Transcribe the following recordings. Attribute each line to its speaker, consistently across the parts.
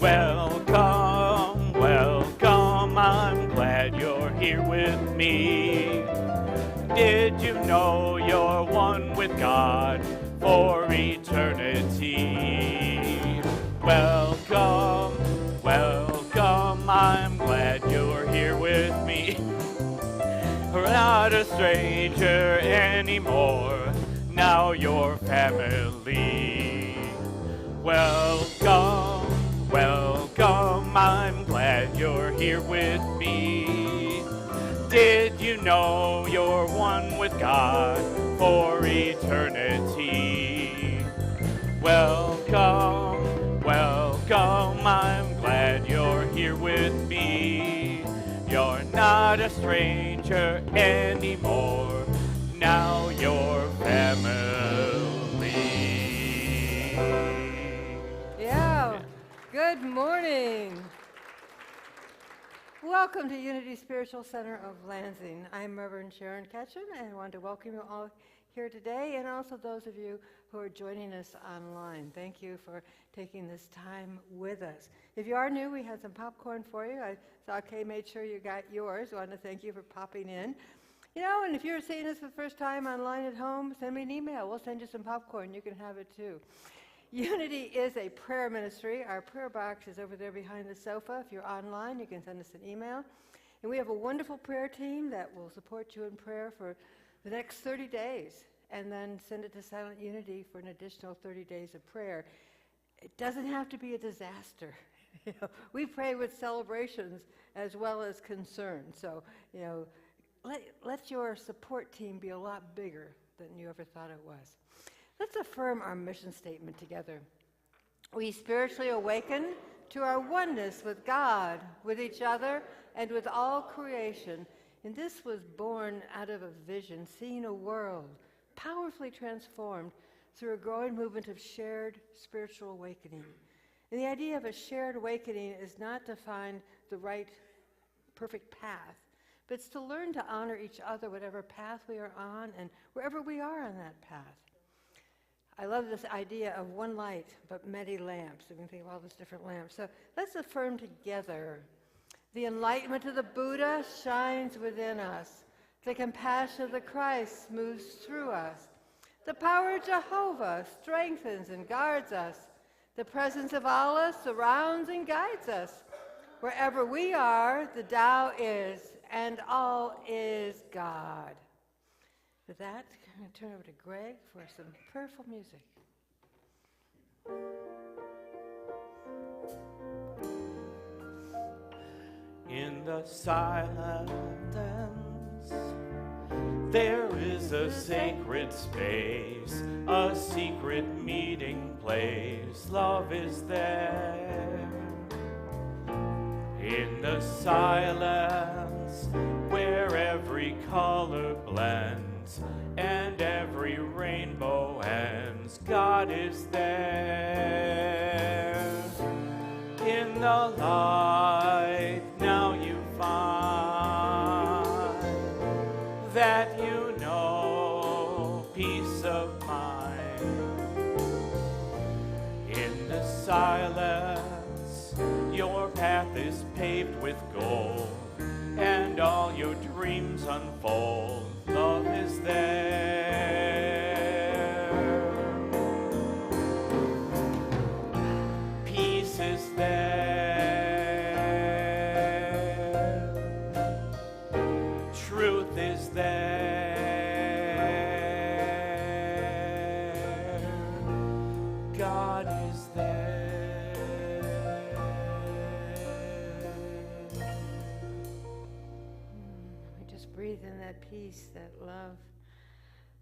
Speaker 1: Welcome, welcome, I'm glad you're here with me. Did you know you're one with God for eternity? Welcome, welcome, I'm glad you're here with me. We're not a stranger anymore, now you're family. Welcome, welcome, I'm glad you're here with me. Did you know you're one with God for eternity? Welcome, welcome, I'm glad you're here with me. You're not a stranger anymore, now you're family.
Speaker 2: Yeah, good morning. Welcome to Unity Spiritual Center of Lansing. I'm Reverend Sharon Ketchum, and I want to welcome you all here today, and also those of you who are joining us online. Thank you for taking this time with us. If you are new, we had some popcorn for you. I saw Kay made sure you got yours. I want to thank you for popping in. And if you're seeing this for the first time online at home, send me an email. We'll send you some popcorn. You can have it too. Unity is a prayer ministry. Our prayer box is over there behind the sofa. If you're online, you can send us an email. And we have a wonderful prayer team that will support you in prayer for the next 30 days, and then send it to Silent Unity for an additional 30 days of prayer. It doesn't have to be a disaster. We pray with celebrations as well as concern. So, let your support team be a lot bigger than you ever thought it was. Let's affirm our mission statement together. We spiritually awaken to our oneness with God, with each other, and with all creation. And this was born out of a vision, seeing a world powerfully transformed through a growing movement of shared spiritual awakening. And the idea of a shared awakening is not to find the right, perfect path, but it's to learn to honor each other, whatever path we are on and wherever we are on that path. I love this idea of one light, but many lamps. We can think of all those different lamps. So let's affirm together. The enlightenment of the Buddha shines within us. The compassion of the Christ moves through us. The power of Jehovah strengthens and guards us. The presence of Allah surrounds and guides us. Wherever we are, the Tao is, and all is God. With that, I'm going to turn over to Greg for some prayerful music.
Speaker 1: In the silence, there is a sacred space, a secret meeting place. Love is there. In the silence, where every color blends and every rainbow ends, God is there. In the light, now you find that you know peace of mind. In the silence, your path is paved with gold, and all your dreams unfold. Love is there. Peace is there. Truth is there. God is there.
Speaker 2: We just breathe in that peace, that love,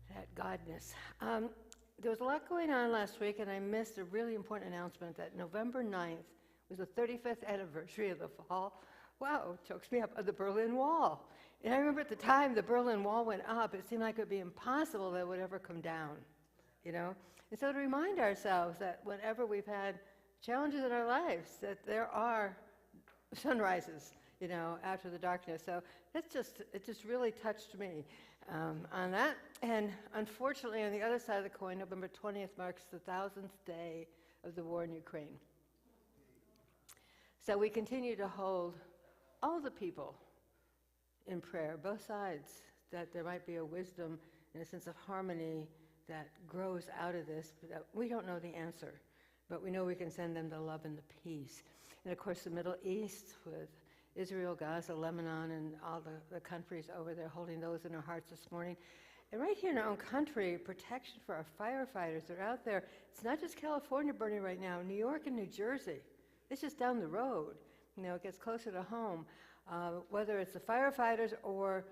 Speaker 2: that godness. There was a lot going on last week, and I missed a really important announcement that November 9th was the 35th anniversary of the fall. Wow, chokes me up, of the Berlin Wall. And I remember at the time the Berlin Wall went up, it seemed like it would be impossible that it would ever come down, And so to remind ourselves that whenever we've had challenges in our lives, that there are sunrises, after the darkness. So it just really touched me on that. And unfortunately, on the other side of the coin, November 20th marks the 1000th day of the war in Ukraine. So we continue to hold all the people in prayer, both sides, that there might be a wisdom and a sense of harmony that grows out of this. That we don't know the answer, but we know we can send them the love and the peace. And of course, the Middle East with Israel, Gaza, Lebanon, and all the countries over there, holding those in our hearts this morning. And right here in our own country, protection for our firefighters that are out there. It's not just California burning right now, New York and New Jersey. It's just down the road. It gets closer to home. Whether it's the firefighters or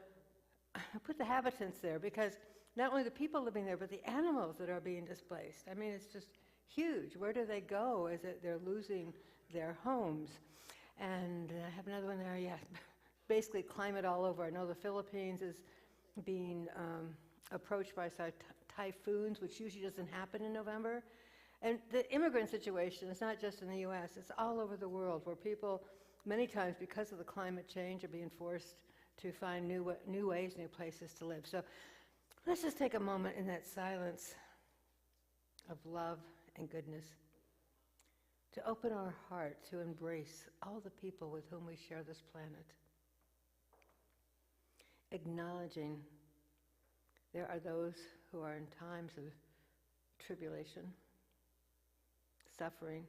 Speaker 2: put the habitants there, because not only the people living there, but the animals that are being displaced. I mean, it's just huge. Where do they go as they're losing their homes? And I have another one there, basically climate all over. I know the Philippines is being approached by typhoons, which usually doesn't happen in November. And the immigrant situation is not just in the U.S., it's all over the world, where people, many times because of the climate change, are being forced to find new ways, new places to live. So let's just take a moment in that silence of love and goodness to open our heart to embrace all the people with whom we share this planet. acknowledging there are those who are in times of tribulation, suffering,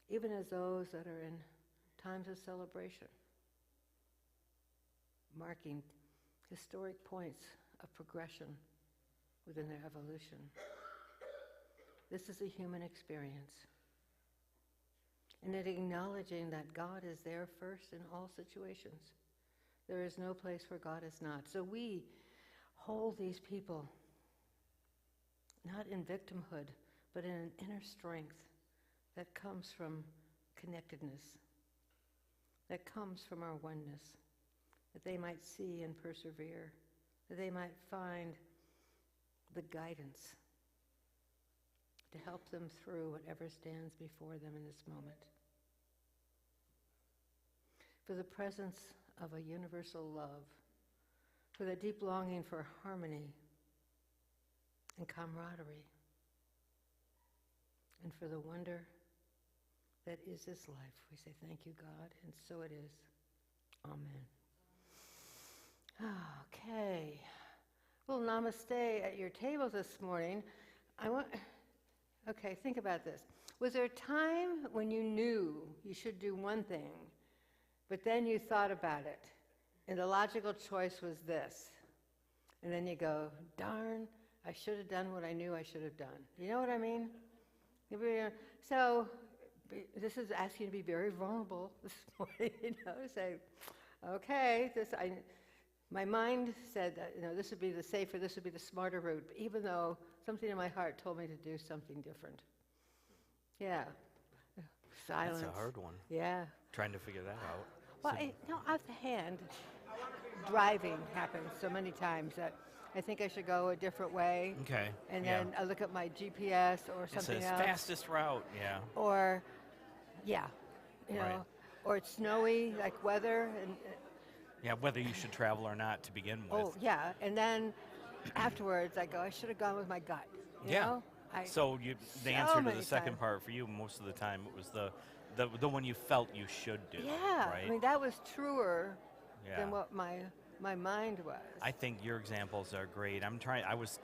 Speaker 2: even as those that are in times of celebration, marking historic points of progression within their evolution. This is a human experience. And in acknowledging that God is there first in all situations. There is no place where God is not. So we hold these people not in victimhood, but in an inner strength that comes from connectedness, that comes from our oneness, that they might see and persevere, that they might find the guidance to help them through whatever stands before them in this moment. For the presence of a universal love, for the deep longing for harmony and camaraderie, and for the wonder that is this life. We say thank you, God, and so it is. Amen. Okay. Well, namaste at your table this morning. Okay, think about this. Was there a time when you knew you should do one thing, but then you thought about it, and the logical choice was this? And then you go, darn, I should have done what I knew I should have done. You know what I mean? So this is asking you to be very vulnerable this morning, say, okay, my mind said that, this would be the safer, this would be the smarter route, even though something in my heart told me to do something different. Yeah. Silence.
Speaker 1: That's a hard one.
Speaker 2: Yeah.
Speaker 1: Trying to figure that out.
Speaker 2: Well, off the hand, driving happens so many times that I think I should go a different way.
Speaker 1: Okay.
Speaker 2: And then I look at my GPS or something else.
Speaker 1: It says fastest route, yeah.
Speaker 2: Or,
Speaker 1: Right.
Speaker 2: or it's snowy, like weather.
Speaker 1: Yeah, whether you should travel or not to begin with.
Speaker 2: Oh, yeah. And then afterwards, I go, I should have gone with my gut. You know?
Speaker 1: So the answer to the second part for you, most of the time, it was the one you felt you should do.
Speaker 2: Yeah.
Speaker 1: Right?
Speaker 2: I mean, that was truer than what my mind was.
Speaker 1: I think your examples are great. I was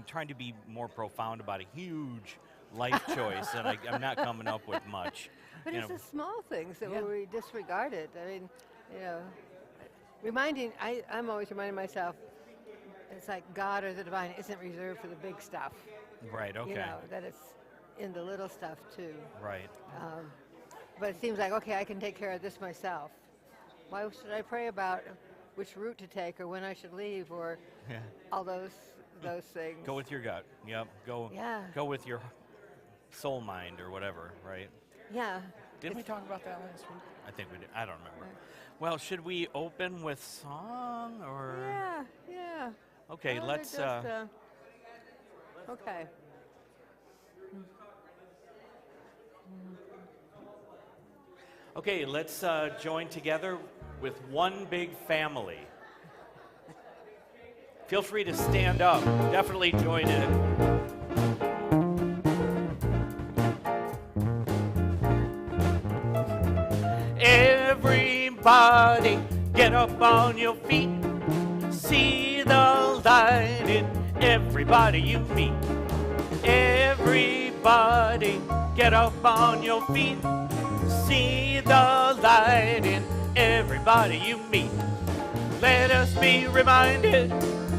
Speaker 1: trying to be more profound about a huge life choice, and I'm not coming up with much.
Speaker 2: But it's the small things that we disregarded. I mean, I'm always reminding myself, it's like God or the divine isn't reserved for the big stuff.
Speaker 1: Right, okay.
Speaker 2: That it's in the little stuff too.
Speaker 1: Right.
Speaker 2: But it seems like, okay, I can take care of this myself. Why should I pray about which route to take or when I should leave or all those things?
Speaker 1: Go with your gut. Yep. Go with your soul mind or whatever, right?
Speaker 2: Yeah.
Speaker 1: Didn't we talk about that last week? I think we did. I don't remember. Well, should we open with song or?
Speaker 2: Yeah.
Speaker 1: Okay,
Speaker 2: well,
Speaker 1: let's.
Speaker 2: Okay.
Speaker 1: Okay, let's join together with One Big Family. Feel free to stand up. Definitely join in. Everybody, get up on your feet. See the light in everybody you meet. Everybody, get up on your feet. See the light in everybody you meet. Let us be reminded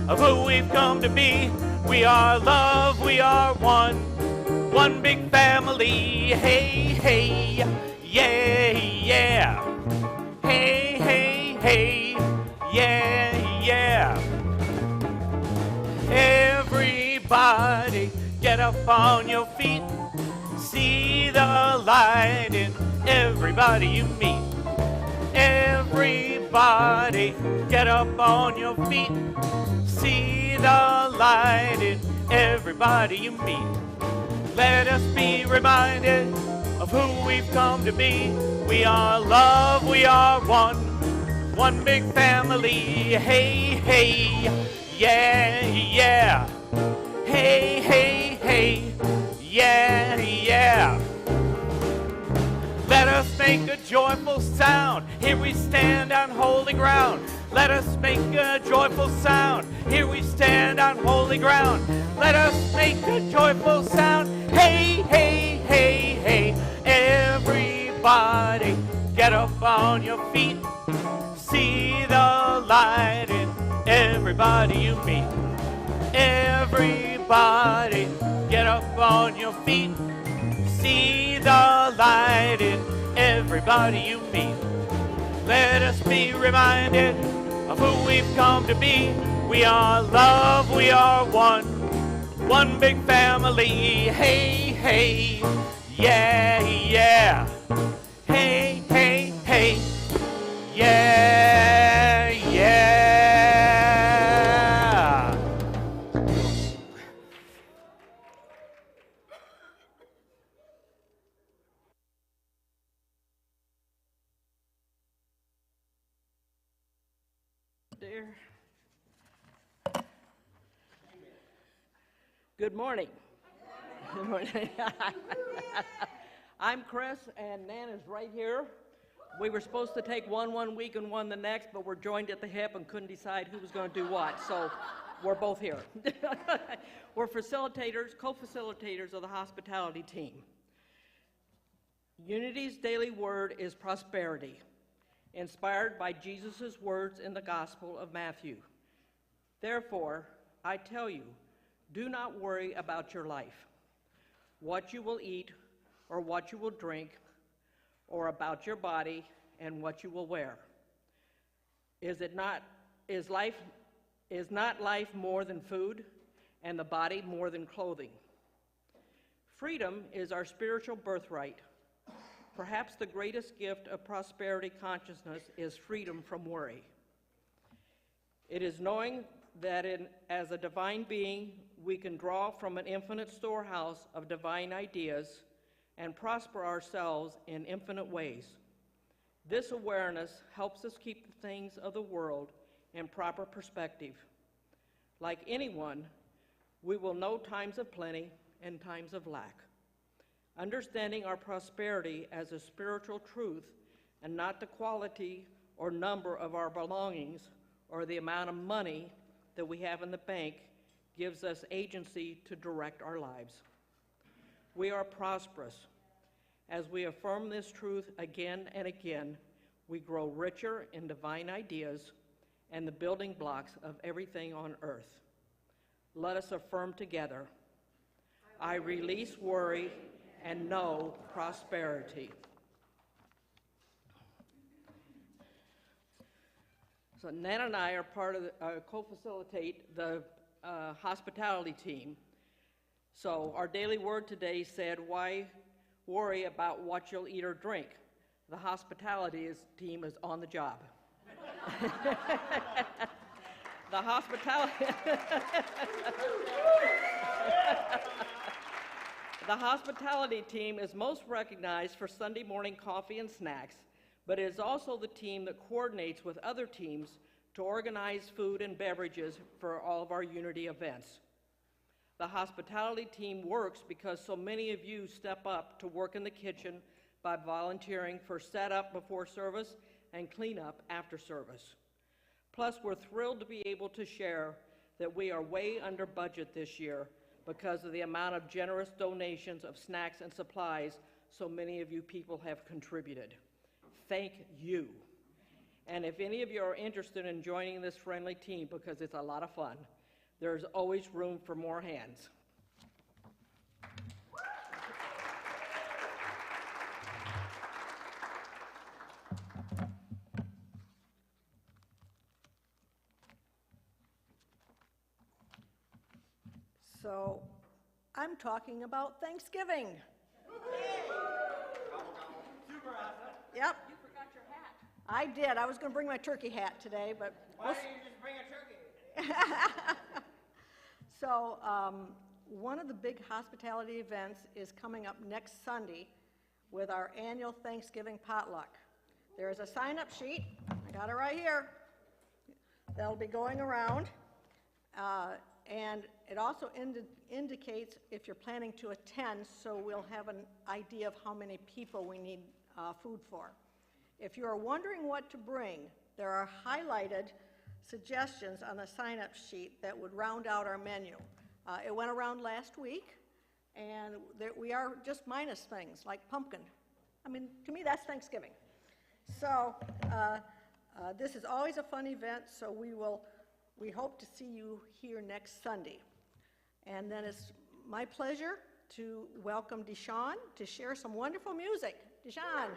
Speaker 1: of who we've come to be. We are love, we are one big family. Hey, hey, yeah. Hey, hey, hey, yeah. Everybody, get up on your feet. See the light in everybody you meet. Everybody, get up on your feet. See the light in everybody you meet. Let us be reminded of who we've come to be. We are love, we are one big family. Hey, hey, yeah. Hey, hey, hey, yeah. Let us make a joyful sound. Here we stand on holy ground. Let us make a joyful sound. Here we stand on holy ground. Let us make a joyful sound. Hey, hey, hey, hey. Everybody, get up on your feet. See the light in everybody you meet. Everybody, get up on your feet. See the light in everybody you meet. Let us be reminded of who we've come to be. We are love, we are one big family. Hey, hey, yeah, yeah. Hey, hey, hey, yeah, yeah.
Speaker 3: Dear. Good morning. Good morning. I'm Chris, and Nan is right here. We were supposed to take one week and one the next, but we're joined at the hip and couldn't decide who was going to do what, so we're both here. We're facilitators, co-facilitators of the hospitality team. Unity's daily word is prosperity, inspired by Jesus' words in the Gospel of Matthew. Therefore, I tell you, do not worry about your life, what you will eat or what you will drink, or about your body and what you will wear. Is not life more than food, and the body more than clothing? Freedom is our spiritual birthright. Perhaps the greatest gift of prosperity consciousness is freedom from worry. It is knowing that as a divine being, we can draw from an infinite storehouse of divine ideas and prosper ourselves in infinite ways. This awareness helps us keep the things of the world in proper perspective. Like anyone, we will know times of plenty and times of lack. Understanding our prosperity as a spiritual truth and not the quality or number of our belongings or the amount of money that we have in the bank gives us agency to direct our lives. We are prosperous. As we affirm this truth again and again, we grow richer in divine ideas and the building blocks of everything on earth. Let us affirm together, I release worry and know prosperity. So Nan and I are part of co-facilitate the hospitality team. So our daily word today said, why worry about what you'll eat or drink? The hospitality team is on the job. The hospitality team is most recognized for Sunday morning coffee and snacks, but it is also the team that coordinates with other teams to organize food and beverages for all of our Unity events. The hospitality team works because so many of you step up to work in the kitchen by volunteering for setup before service and cleanup after service. Plus, we're thrilled to be able to share that we are way under budget this year because of the amount of generous donations of snacks and supplies so many of you people have contributed. Thank you. And if any of you are interested in joining this friendly team, because it's a lot of fun, there's always room for more hands.
Speaker 4: So, I'm talking about Thanksgiving. Yep.
Speaker 3: You forgot your hat.
Speaker 4: I did. I was going to bring my turkey hat today, but...
Speaker 3: Why didn't you just bring a turkey?
Speaker 4: So, one of the big hospitality events is coming up next Sunday with our annual Thanksgiving potluck. There is a sign-up sheet. I got it right here. That'll be going around. And it also indicates if you're planning to attend, so we'll have an idea of how many people we need food for. If you are wondering what to bring, there are highlighted suggestions on the sign-up sheet that would round out our menu. It went around last week, and we are just minus things like pumpkin. I mean, to me, that's Thanksgiving. So this is always a fun event, so we hope to see you here next Sunday. And then it's my pleasure to welcome Deshawn to share some wonderful music. Deshawn.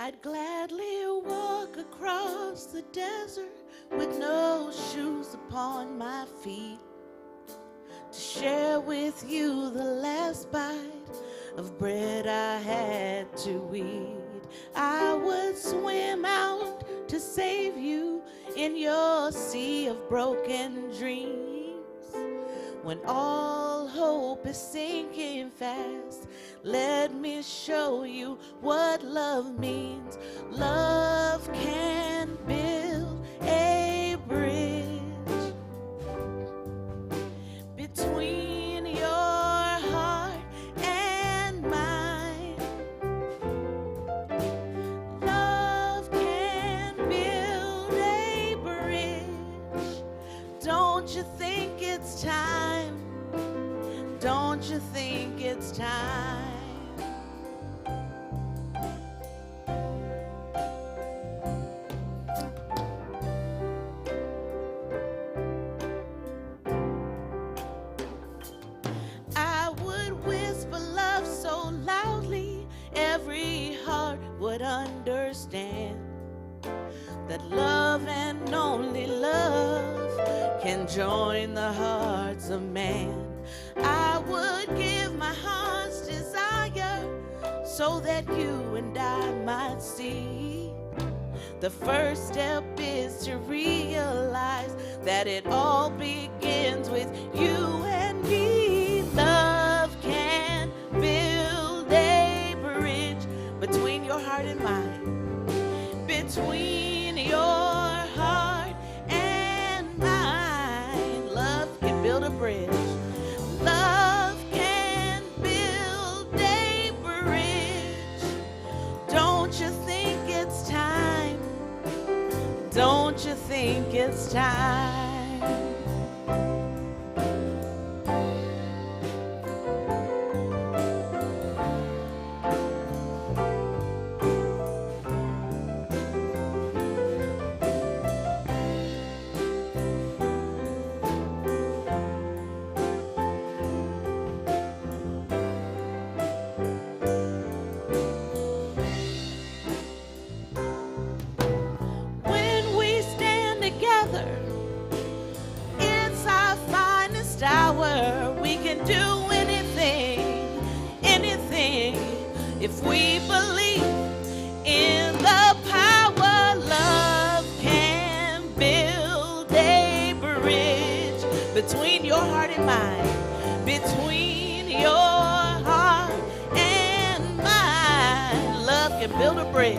Speaker 5: I'd gladly walk across the desert with no shoes upon my feet to share with you the last bite of bread I had to eat. I would swim out to save you in your sea of broken dreams. When all hope is sinking fast, let me show you what love means. Love can build a bridge between your heart and mine. Love can build a bridge. Don't you think it's time? Don't you think it's time? I would whisper love so loudly every heart would understand that love and only love can join the hearts of man. I would give my heart's desire so that you and I might see. The first step is to realize that it all begins with you and me. Love can build a bridge between your heart and mine, between your heart and mine. Love can build a bridge. Love can build a bridge. Don't you think it's time? Don't you think it's time? When we stand together, it's our finest hour. We can do anything, anything, if we believe in the power. Love can build a bridge between your heart and mine, between your heart and mine. Love can build a bridge.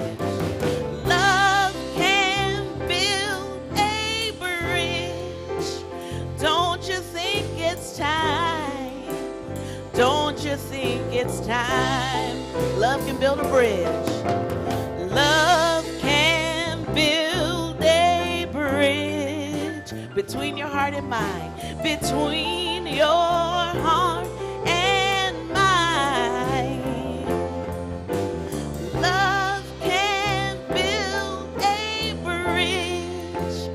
Speaker 5: Love can build a bridge. Don't you think it's time? Don't you think it's time? Love can build a bridge. Love can build a bridge between your heart and mine, between your heart and mine. Love can build a bridge.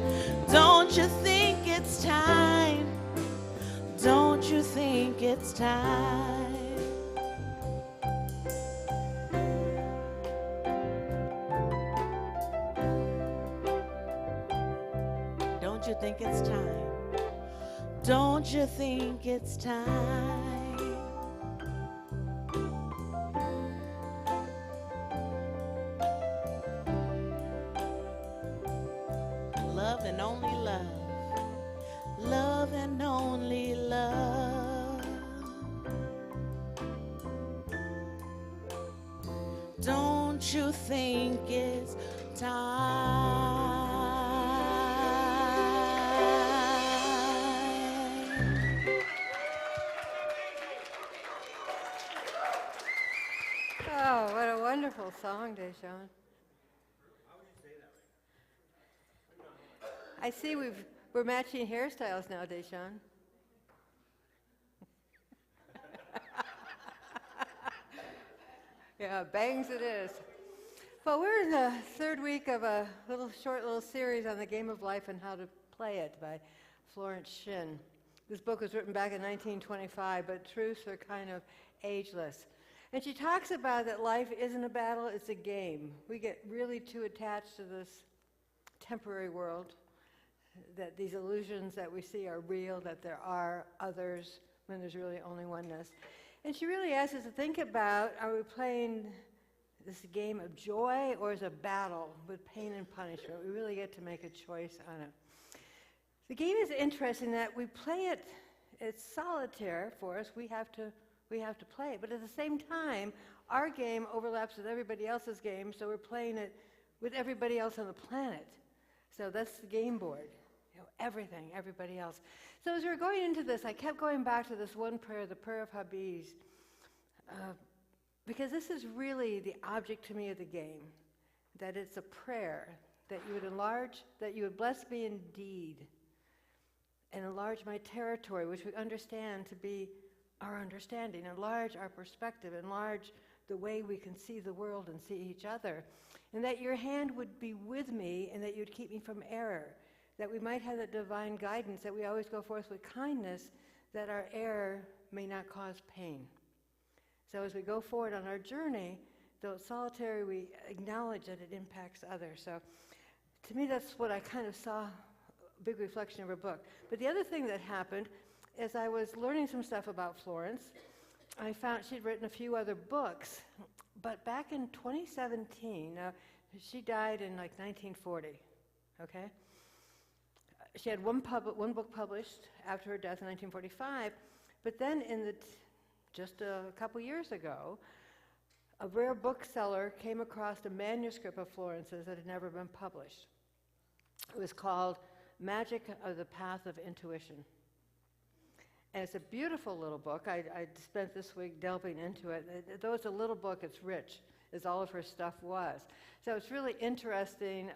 Speaker 5: Don't you think it's time? Don't you think it's time? Don't you think it's time? Don't you think it's time? Love and only love. Love and only love. Don't you think it's time?
Speaker 2: Oh, what a wonderful song, Deshawn. I see we're matching hairstyles now, Deshawn. Yeah, bangs it is. Well, we're in the third week of a short little series on the game of life and how to play it by Florence Shinn. This book was written back in 1925, but truths are kind of ageless. And she talks about that life isn't a battle, it's a game. We get really too attached to this temporary world, that these illusions that we see are real, that there are others when there's really only oneness. And she really asks us to think about, are we playing this game of joy or is a battle with pain and punishment? We really get to make a choice on it. The game is interesting that we play it, it's solitaire for us, we have to play it. But at the same time, our game overlaps with everybody else's game, so we're playing it with everybody else on the planet. So that's the game board. Everything, everybody else. So as we were going into this, I kept going back to this one prayer, the prayer of Habiz, because this is really the object to me of the game, that it's a prayer, that you would enlarge, that you would bless me indeed, and enlarge my territory, which we understand to be our understanding, enlarge our perspective, enlarge the way we can see the world and see each other, and that your hand would be with me and that you'd keep me from error, that we might have that divine guidance, that we always go forth with kindness, that our error may not cause pain. So as we go forward on our journey, though it's solitary, we acknowledge that it impacts others. So to me, that's what I kind of saw, a big reflection of her book. But the other thing that happened is I was learning some stuff about Florence. I found she'd written a few other books, but back in 2017, she died in like 1940, okay? She had one book published after her death in 1945, but then just a couple years ago, a rare bookseller came across a manuscript of Florence's that had never been published. It was called Magic of the Path of Intuition. And it's a beautiful little book. I spent this week delving into it. Though it's a little book, it's rich, as all of her stuff was. So it's really interesting.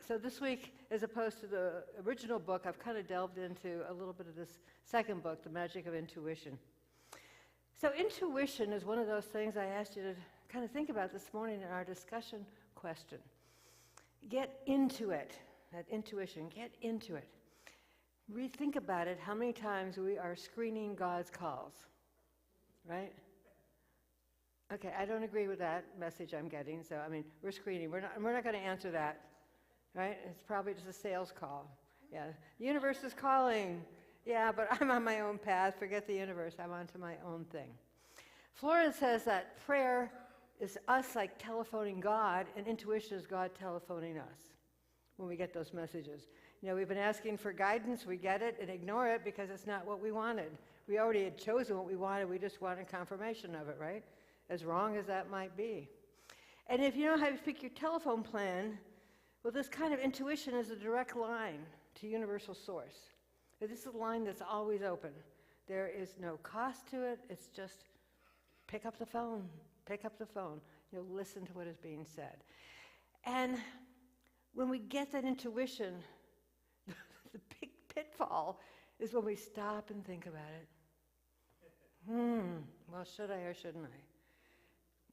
Speaker 2: So this week, as opposed to the original book, I've kind of delved into a little bit of this second book, The Magic of Intuition. So intuition is one of those things I asked you to kind of think about this morning in our discussion question. Get into it, that intuition, get into it. Rethink about it, how many times we are screening God's calls, right? Okay, I don't agree with that message I'm getting, so I mean, we're screening. We're not going to answer that, right? It's probably just a sales call. Yeah, the universe is calling. Yeah, but I'm on my own path. Forget the universe. I'm on to my own thing. Florence says that prayer is us like telephoning God, and intuition is God telephoning us when we get those messages. You know, we've been asking for guidance, we get it, and ignore it because it's not what we wanted. We already had chosen what we wanted, we just wanted confirmation of it, right? As wrong as that might be. And if you know how to pick your telephone plan, well, this kind of intuition is a direct line to universal source. This is a line that's always open. There is no cost to it, it's just pick up the phone, listen to what is being said. And when we get that intuition, the big pitfall is when we stop and think about it. Well, should I or shouldn't I?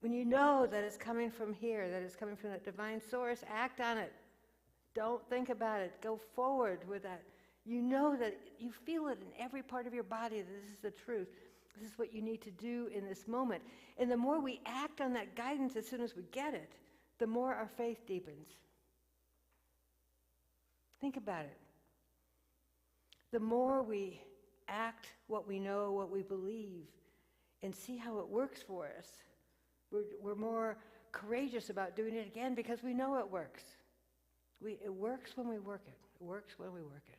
Speaker 2: When you know that it's coming from here, that it's coming from that divine source, act on it. Don't think about it. Go forward with that. You know that you feel it in every part of your body that this is the truth. This is what you need to do in this moment. And the more we act on that guidance as soon as we get it, the more our faith deepens. Think about it. the more we act what we know, what we believe, and see how it works for us, we're more courageous about doing it again because we know it works. It works when we work it. It works when we work it.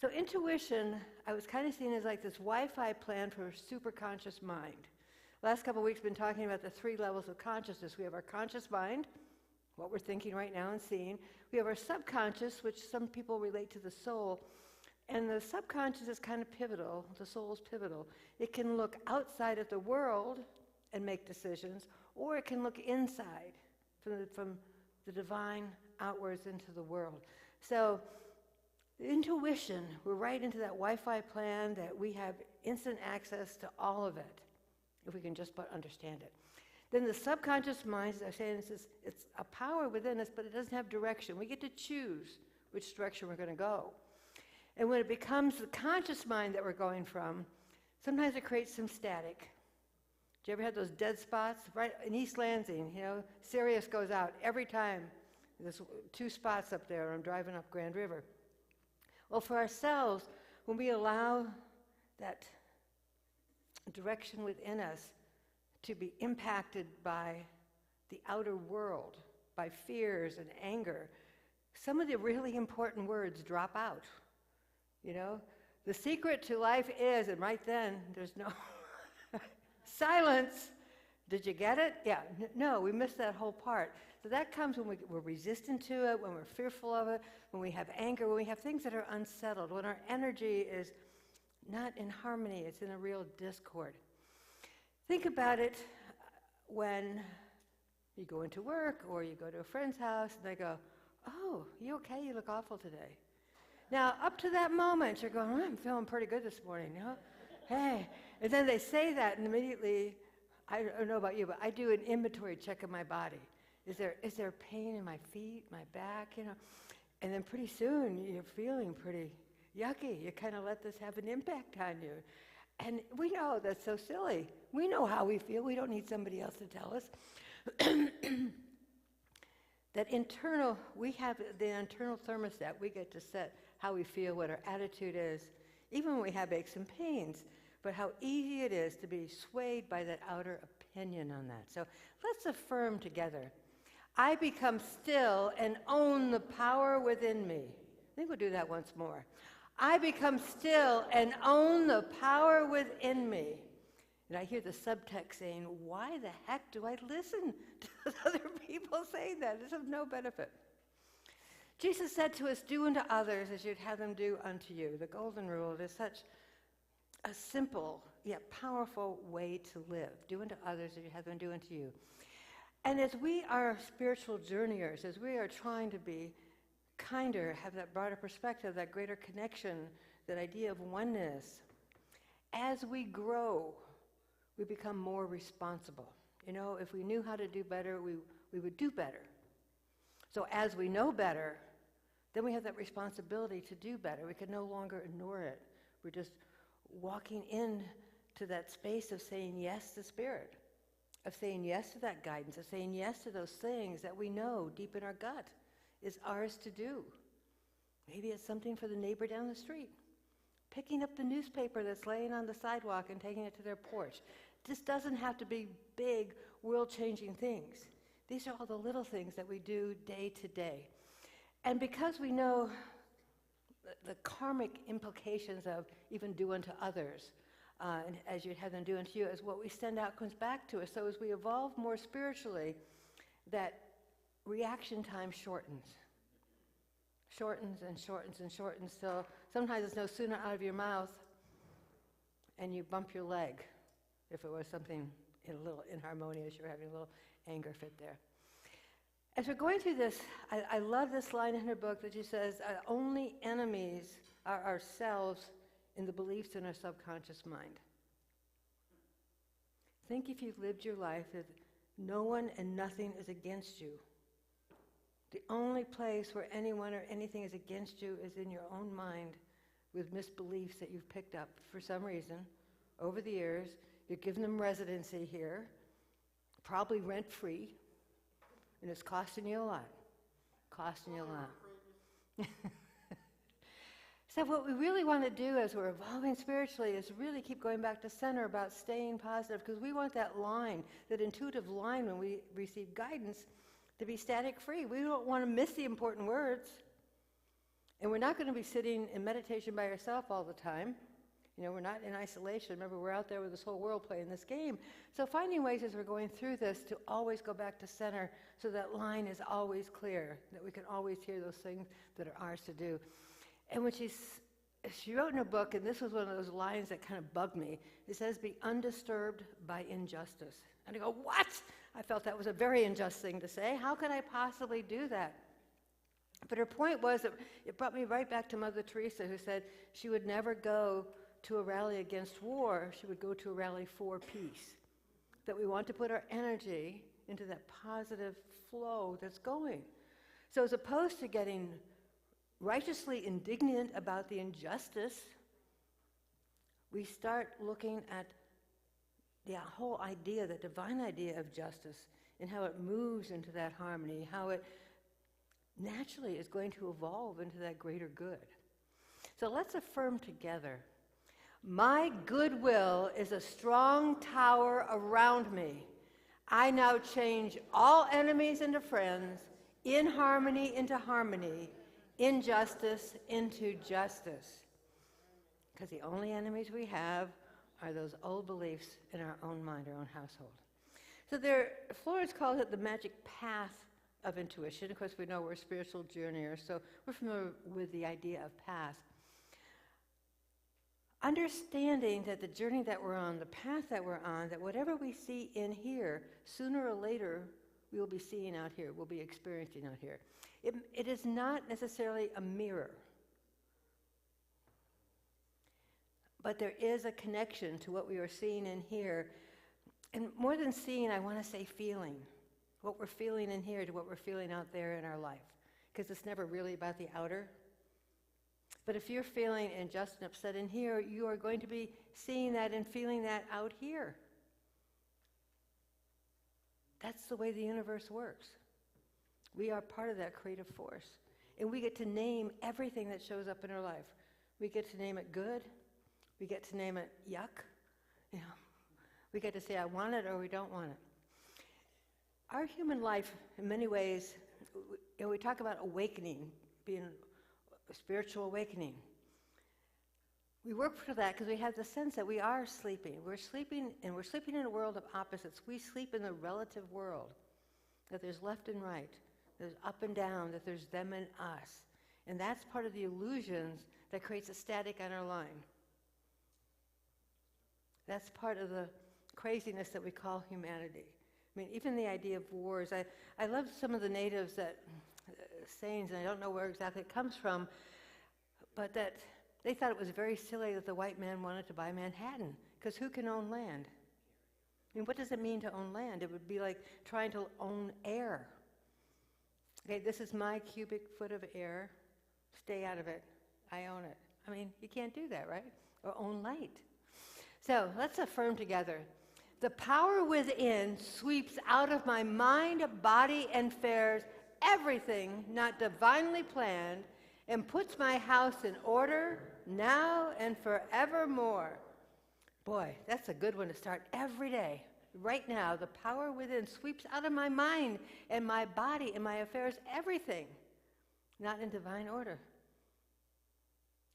Speaker 2: So intuition, I was kind of seeing as like this Wi-Fi plan for a super conscious mind. Last couple of weeks, been talking about the 3 levels of consciousness. We have our conscious mind, what we're thinking right now and seeing. We have our subconscious, which some people relate to the soul. And the subconscious is kind of pivotal. The soul is pivotal. It can look outside at the world and make decisions, or it can look inside from the divine outwards into the world. So intuition, we're right into that Wi-Fi plan that we have instant access to all of it, if we can just but understand it. Then the subconscious mind, as I was saying, it's a power within us, but it doesn't have direction. We get to choose which direction we're going to go. And when it becomes the conscious mind that we're going from, sometimes it creates some static. Do you ever have those dead spots? Right in East Lansing, Sirius goes out every time. There's 2 spots up there. I'm driving up Grand River. Well, for ourselves, when we allow that direction within us to be impacted by the outer world, by fears and anger, some of the really important words drop out. The secret to life is, and right then, there's no silence. Did you get it? Yeah, no, we missed that whole part. So that comes when we're resistant to it, when we're fearful of it, when we have anger, when we have things that are unsettled, when our energy is not in harmony, it's in a real discord. Think about it when you go into work or you go to a friend's house and they go, "Oh, you okay? You look awful today." Now, up to that moment, you're going, "I'm feeling pretty good this morning, Hey. And then they say that, and immediately, I don't know about you, but I do an inventory check of my body. Is there pain in my feet, my back, And then pretty soon, you're feeling pretty yucky. You kind of let this have an impact on you. And we know that's so silly. We know how we feel. We don't need somebody else to tell us. We have the internal thermostat. We get to set how we feel, what our attitude is, even when we have aches and pains, but how easy it is to be swayed by that outer opinion on that. So let's affirm together. I become still and own the power within me. I think we'll do that once more. I become still and own the power within me. And I hear the subtext saying, why the heck do I listen to other people saying that? It's of no benefit. Jesus said to us, do unto others as you'd have them do unto you. The golden rule is such a simple yet powerful way to live. Do unto others as you'd have them do unto you. And as we are spiritual journeyers, as we are trying to be kinder, have that broader perspective, that greater connection, that idea of oneness, as we grow, we become more responsible. If we knew how to do better, we would do better. So as we know better, then we have that responsibility to do better. We can no longer ignore it. We're just walking into that space of saying yes to Spirit, of saying yes to that guidance, of saying yes to those things that we know deep in our gut is ours to do. Maybe it's something for the neighbor down the street, picking up the newspaper that's laying on the sidewalk and taking it to their porch. This doesn't have to be big, world-changing things. These are all the little things that we do day to day. And because we know the karmic implications of even do unto others, and as you'd have them do unto you, as what we send out comes back to us. So as we evolve more spiritually, that reaction time shortens. Shortens and shortens and shortens, till sometimes it's no sooner out of your mouth and you bump your leg, if it was something a little inharmonious, you're having a little anger fit there. As we're going through this, I love this line in her book that she says, our only enemies are ourselves in the beliefs in our subconscious mind. Think if you've lived your life that no one and nothing is against you. The only place where anyone or anything is against you is in your own mind with misbeliefs that you've picked up for some reason over the years. You're giving them residency here, probably rent-free, and it's costing you a lot. Costing you a lot. So what we really want to do as we're evolving spiritually is really keep going back to center about staying positive, because we want that line, that intuitive line when we receive guidance, to be static free. We don't want to miss the important words. And we're not going to be sitting in meditation by ourselves all the time. You know, we're not in isolation. Remember, we're out there with this whole world playing this game. So finding ways as we're going through this to always go back to center so that line is always clear, that we can always hear those things that are ours to do. And when she wrote in her book, and this was one of those lines that kind of bugged me, it says, be undisturbed by injustice. And I go, what? I felt that was a very unjust thing to say. How could I possibly do that? But her point was that it brought me right back to Mother Teresa, who said she would never go to a rally against war. She would go to a rally for peace. That we want to put our energy into that positive flow that's going. So as opposed to getting righteously indignant about the injustice, we start looking at the whole idea, the divine idea of justice, and how it moves into that harmony, how it naturally is going to evolve into that greater good. So let's affirm together, my goodwill is a strong tower around me. I now change all enemies into friends, inharmony into harmony, injustice into justice. Because the only enemies we have are those old beliefs in our own mind, our own household. So Florence calls it the magic path of intuition. Of course, we know we're spiritual journeyers, so we're familiar with the idea of path. Understanding that the journey that we're on, the path that we're on, that whatever we see in here, sooner or later, we will be seeing out here, we'll be experiencing out here. It is not necessarily a mirror, but there is a connection to what we are seeing in here. And more than seeing, I want to say feeling. What we're feeling in here to what we're feeling out there in our life. Because it's never really about the outer. But if you're feeling unjust and upset in here, you are going to be seeing that and feeling that out here. That's the way the universe works. We are part of that creative force. And we get to name everything that shows up in our life. We get to name it good. We get to name it yuck. You know, we get to say I want it or we don't want it. Our human life, in many ways, we talk about awakening, being a spiritual awakening. We work for that because we have the sense that we are sleeping. We're sleeping, and we're sleeping in a world of opposites. We sleep in the relative world, that there's left and right, there's up and down, that there's them and us. And that's part of the illusions that creates a static on our line. That's part of the craziness that we call humanity. I mean, even the idea of wars. I love some of the natives that sayings, and I don't know where exactly it comes from, but that they thought it was very silly that the white man wanted to buy Manhattan, because who can own land? I mean, what does it mean to own land? It would be like trying to own air. Okay, this is my cubic foot of air. Stay out of it. I own it. I mean, you can't do that, right? Or own light. So let's affirm together. The power within sweeps out of my mind, body, and affairs everything not divinely planned and puts my house in order now and forevermore. Boy, that's a good one to start every day. Right now, the power within sweeps out of my mind and my body and my affairs everything not in divine order.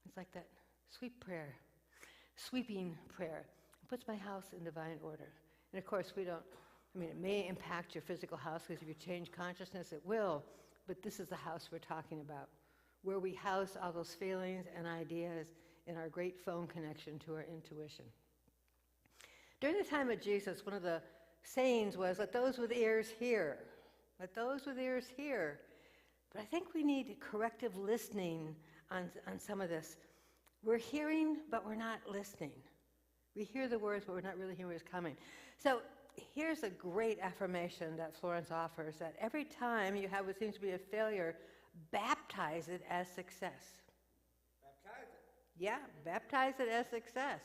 Speaker 2: It's like that sweeping prayer. It puts my house in divine order. And of course, it may impact your physical house, because if you change consciousness, it will. But this is the house we're talking about, where we house all those feelings and ideas in our great phone connection to our intuition. During the time of Jesus, one of the sayings was, let those with ears hear. Let those with ears hear. But I think we need corrective listening on some of this. We're hearing, but we're not listening. We hear the words, but we're not really hearing what's coming. So here's a great affirmation that Florence offers, that every time you have what seems to be a failure, baptize it as success.
Speaker 6: Baptize it.
Speaker 2: Yeah, baptize it as success.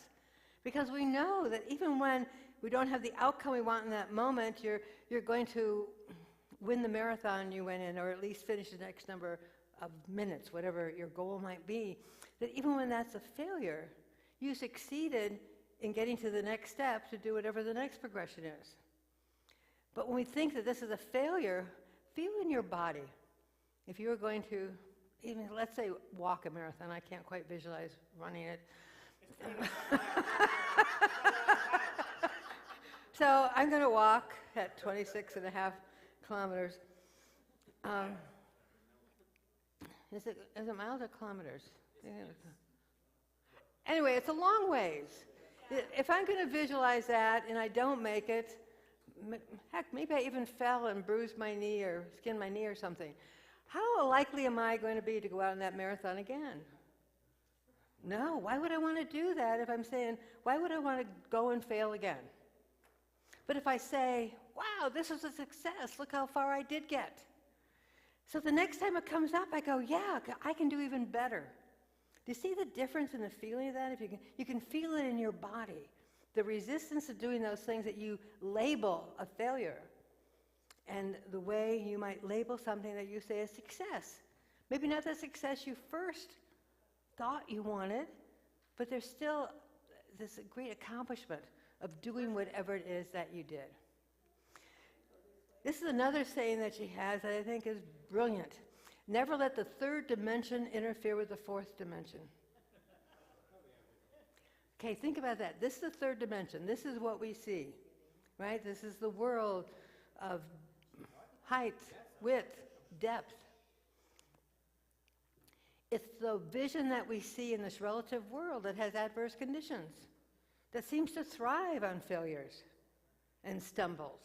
Speaker 2: Because we know that even when we don't have the outcome we want in that moment, you're going to win the marathon you went in, or at least finish the next number of minutes, whatever your goal might be, that even when that's a failure, you succeeded in getting to the next step to do whatever the next progression is. But when we think that this is a failure, feel in your body. If you were going to, even let's say, walk a marathon, I can't quite visualize running it. So I'm going to walk at 26 and a half kilometers. Is it miles or kilometers? Anyway, it's a long ways. If I'm going to visualize that and I don't make it, heck, maybe I even fell and bruised my knee or skinned my knee or something. How likely am I going to be to go out on that marathon again? No. Why would I want to do that if I'm saying, why would I want to go and fail again? But if I say, wow, this was a success, look how far I did get. So the next time it comes up, I go, yeah, I can do even better. Do you see the difference in the feeling of that? If you can feel it in your body, the resistance to doing those things that you label a failure, and the way you might label something that you say a success. Maybe not the success you first thought you wanted, but there's still this great accomplishment of doing whatever it is that you did. This is another saying that she has that I think is brilliant. Never let the third dimension interfere with the fourth dimension. Okay, think about that. This is the third dimension. This is what we see, right? This is the world of height, width, depth. It's the vision that we see in this relative world that has adverse conditions, that seems to thrive on failures and stumbles.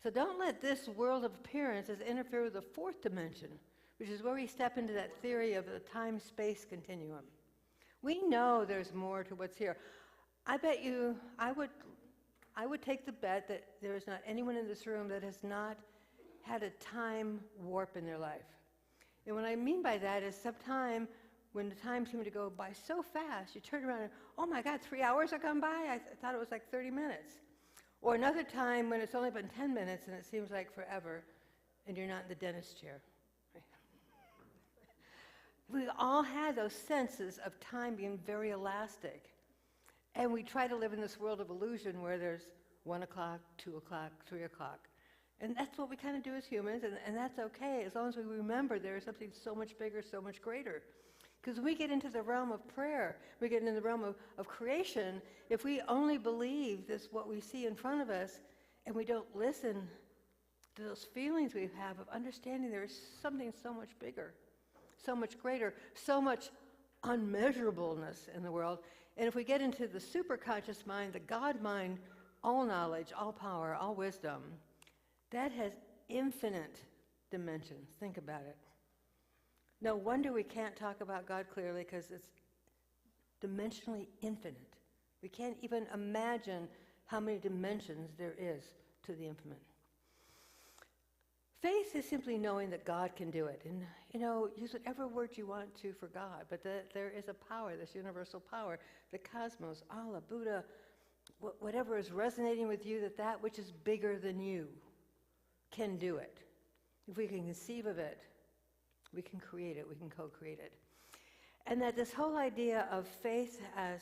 Speaker 2: So don't let this world of appearances interfere with the fourth dimension, which is where we step into that theory of the time-space continuum. We know there's more to what's here. I bet you, I would take the bet that there is not anyone in this room that has not had a time warp in their life. And what I mean by that is sometime when the time seemed to go by so fast, you turn around and, oh my God, 3 hours have gone by? I thought it was like 30 minutes. Or another time when it's only been 10 minutes and it seems like forever, and you're not in the dentist chair. We all had those senses of time being very elastic. And we try to live in this world of illusion where there's 1 o'clock, 2 o'clock, 3 o'clock. And that's what we kind of do as humans, and that's okay, as long as we remember there is something so much bigger, so much greater. Because when we get into the realm of prayer, we get into the realm of creation, if we only believe this, what we see in front of us, and we don't listen to those feelings we have of understanding there is something so much bigger, so much greater, so much unmeasurableness in the world. And if we get into the superconscious mind, the God mind, all knowledge, all power, all wisdom, that has infinite dimensions. Think about it. No wonder we can't talk about God clearly, because it's dimensionally infinite. We can't even imagine how many dimensions there is to the infinite. Faith is simply knowing that God can do it. And, use whatever word you want to for God, but that there is a power, this universal power, the cosmos, Allah, Buddha, whatever is resonating with you, that which is bigger than you can do it. If we can conceive of it, we can create it, we can co-create it. And that this whole idea of faith as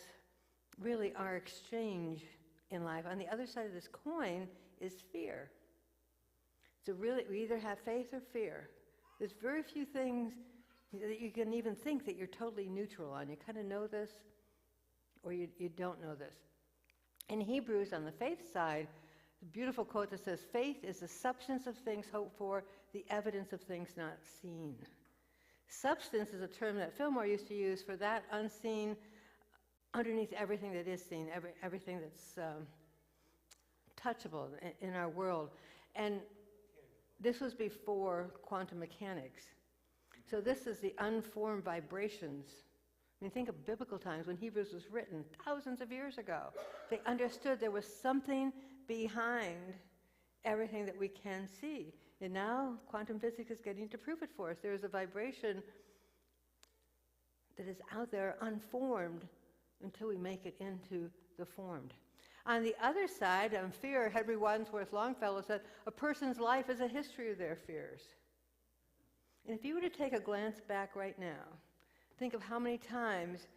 Speaker 2: really our exchange in life, on the other side of this coin is fear. So really, we either have faith or fear. There's very few things that you can even think that you're totally neutral on. You kind of know this, or you don't know this. In Hebrews, on the faith side, a beautiful quote that says, faith is the substance of things hoped for, the evidence of things not seen. Substance is a term that Fillmore used to use for that unseen, underneath everything that is seen, everything that's touchable in our world. And this was before quantum mechanics. So this is the unformed vibrations. I mean, think of biblical times when Hebrews was written thousands of years ago. They understood there was something behind everything that we can see. And now quantum physics is getting to prove it for us. There is a vibration that is out there unformed until we make it into the formed. On the other side, on fear, Henry Wadsworth Longfellow said, a person's life is a history of their fears. And if you were to take a glance back right now, think of how many times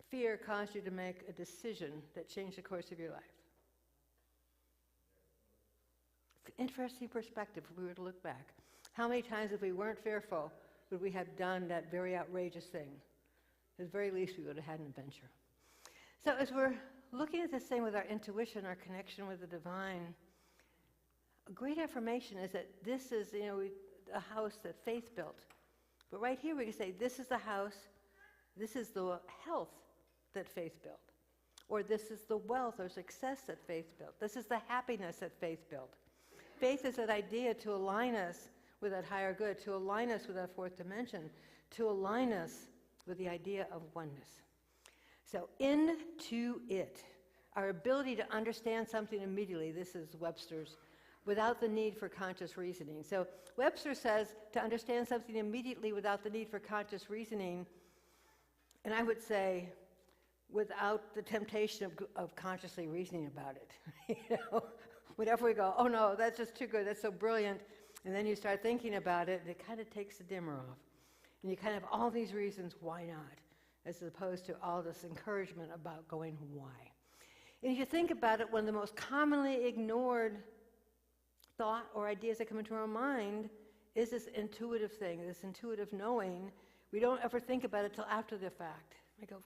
Speaker 2: fear caused you to make a decision that changed the course of your life. It's an interesting perspective if we were to look back. How many times, if we weren't fearful, would we have done that very outrageous thing? At the very least, we would have had an adventure. So as we're looking at this thing with our intuition, our connection with the divine, a great affirmation is that this is, a house that faith built. But right here we can say, this is the house, this is the health that faith built. Or this is the wealth or success that faith built. This is the happiness that faith built. Faith is that idea to align us with that higher good, to align us with that fourth dimension, to align us with the idea of oneness. So into it, our ability to understand something immediately, this is Webster's, without the need for conscious reasoning. So Webster says to understand something immediately without the need for conscious reasoning, and I would say without the temptation of consciously reasoning about it. Whenever we go, oh no, that's just too good, that's so brilliant, and then you start thinking about it, and it kind of takes the dimmer off. And you kind of have all these reasons why not, as opposed to all this encouragement about going why. And if you think about it, one of the most commonly ignored thought or ideas that come into our mind is this intuitive thing, this intuitive knowing. We don't ever think about it till after the fact. I go,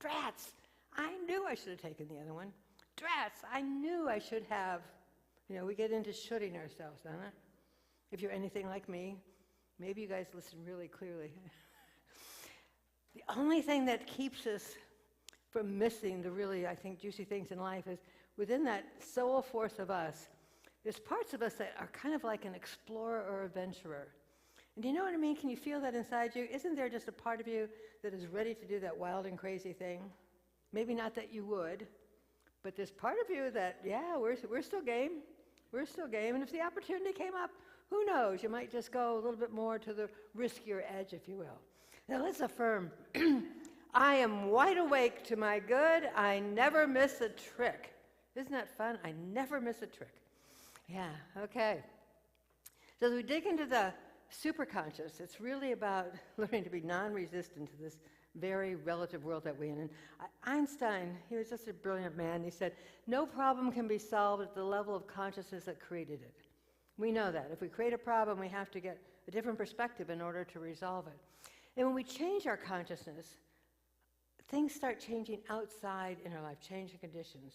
Speaker 2: drats, I knew I should have taken the other one. Drats, I knew I should have. We get into shoulding ourselves, don't we? If you're anything like me, maybe you guys listen really clearly. The only thing that keeps us from missing the really, I think, juicy things in life is within that soul force of us, there's parts of us that are kind of like an explorer or adventurer. And do you know what I mean? Can you feel that inside you? Isn't there just a part of you that is ready to do that wild and crazy thing? Maybe not that you would, but there's part of you that, yeah, we're still game. We're still game. And if the opportunity came up, who knows? You might just go a little bit more to the riskier edge, if you will. Now let's affirm, I am wide awake to my good. I never miss a trick. Isn't that fun? I never miss a trick. Yeah, okay. So as we dig into the superconscious, it's really about learning to be non-resistant to this very relative world that we're in. And Einstein, he was just a brilliant man. He said, no problem can be solved at the level of consciousness that created it. We know that. If we create a problem, we have to get a different perspective in order to resolve it. And when we change our consciousness, things start changing outside in our life, changing conditions.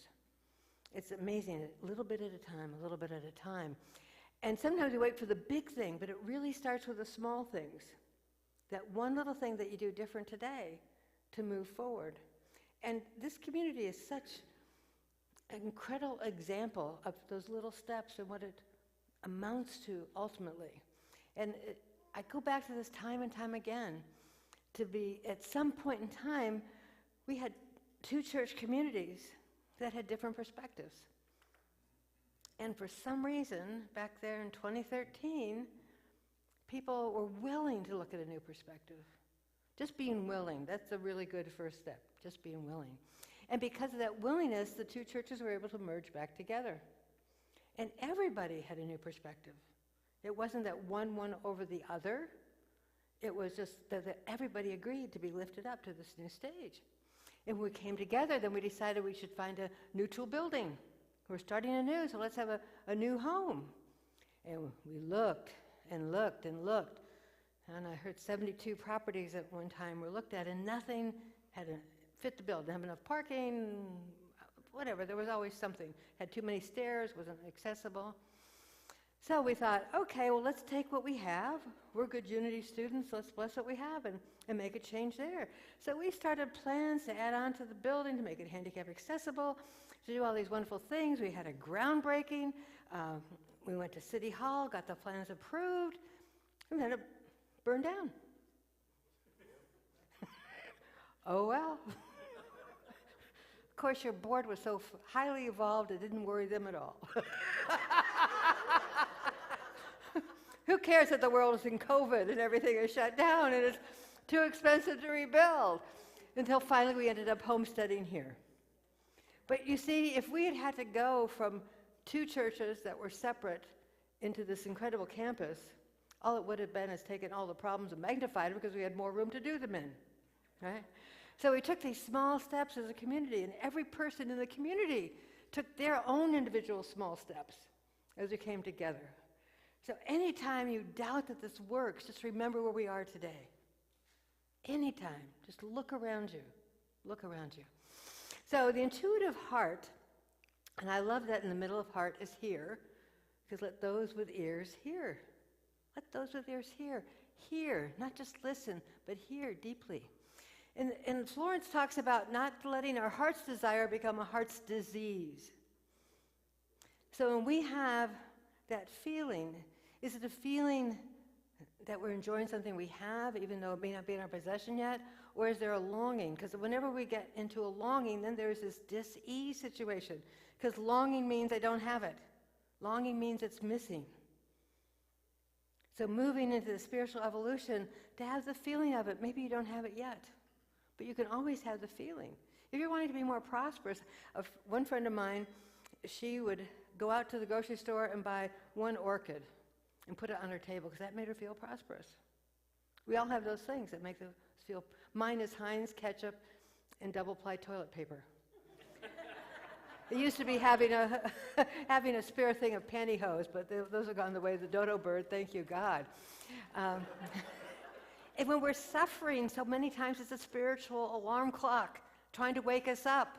Speaker 2: It's amazing, a little bit at a time, a little bit at a time. And sometimes we wait for the big thing, but it really starts with the small things. That one little thing that you do different today to move forward. And this community is such an incredible example of those little steps and what it amounts to ultimately. And I go back to this time and time again, to be, at some point in time, we had two church communities that had different perspectives. And for some reason, back there in 2013, people were willing to look at a new perspective. Just being willing, that's a really good first step, just being willing. And because of that willingness, the two churches were able to merge back together. And everybody had a new perspective. It wasn't that one won over the other. It was just that everybody agreed to be lifted up to this new stage. And when we came together, then we decided we should find a neutral building. We're starting anew, so let's have a new home. And we looked and looked and looked. And I heard 72 properties at one time were looked at, and nothing had fit the bill. Didn't have enough parking, whatever. There was always something. Had too many stairs, wasn't accessible. So we thought, okay, well, let's take what we have. We're good Unity students. Let's bless what we have and make a change there. So we started plans to add on to the building, to make it handicap accessible, to do all these wonderful things. We had a groundbreaking. We went to City Hall, got the plans approved, and then it burned down. Oh, well. Of course, your board was so highly evolved, it didn't worry them at all. Who cares that the world is in COVID and everything is shut down and it's too expensive to rebuild? Until finally we ended up homesteading here. But you see, if we had had to go from two churches that were separate into this incredible campus, All it would have been is taken all the problems and magnified them because we had more room to do them in, right? So we took these small steps as a community, and every person in the community took their own individual small steps as we came together. So anytime you doubt that this works, just remember where we are today. Anytime, just look around you. Look around you. So the intuitive heart, and I love that in the middle of heart is here, because let those with ears hear. Let those with ears hear. Hear, not just listen, but hear deeply. And Florence talks about not letting our heart's desire become a heart's disease. So when we have that feeling, is it a feeling that we're enjoying something we have, even though it may not be in our possession yet? Or is there a longing? Because whenever we get into a longing, then there's this dis-ease situation. Because longing means I don't have it. Longing means it's missing. So moving into the spiritual evolution, to have the feeling of it, maybe you don't have it yet, but you can always have the feeling. If you're wanting to be more prosperous, one friend of mine, she would go out to the grocery store and buy one orchid and put it on her table because that made her feel prosperous. We all have those things that make us feel. Mine is Heinz ketchup and double-ply toilet paper. It used to be having a spare thing of pantyhose, but those are gone the way of the dodo bird, thank you, God. And when we're suffering, so many times it's a spiritual alarm clock trying to wake us up,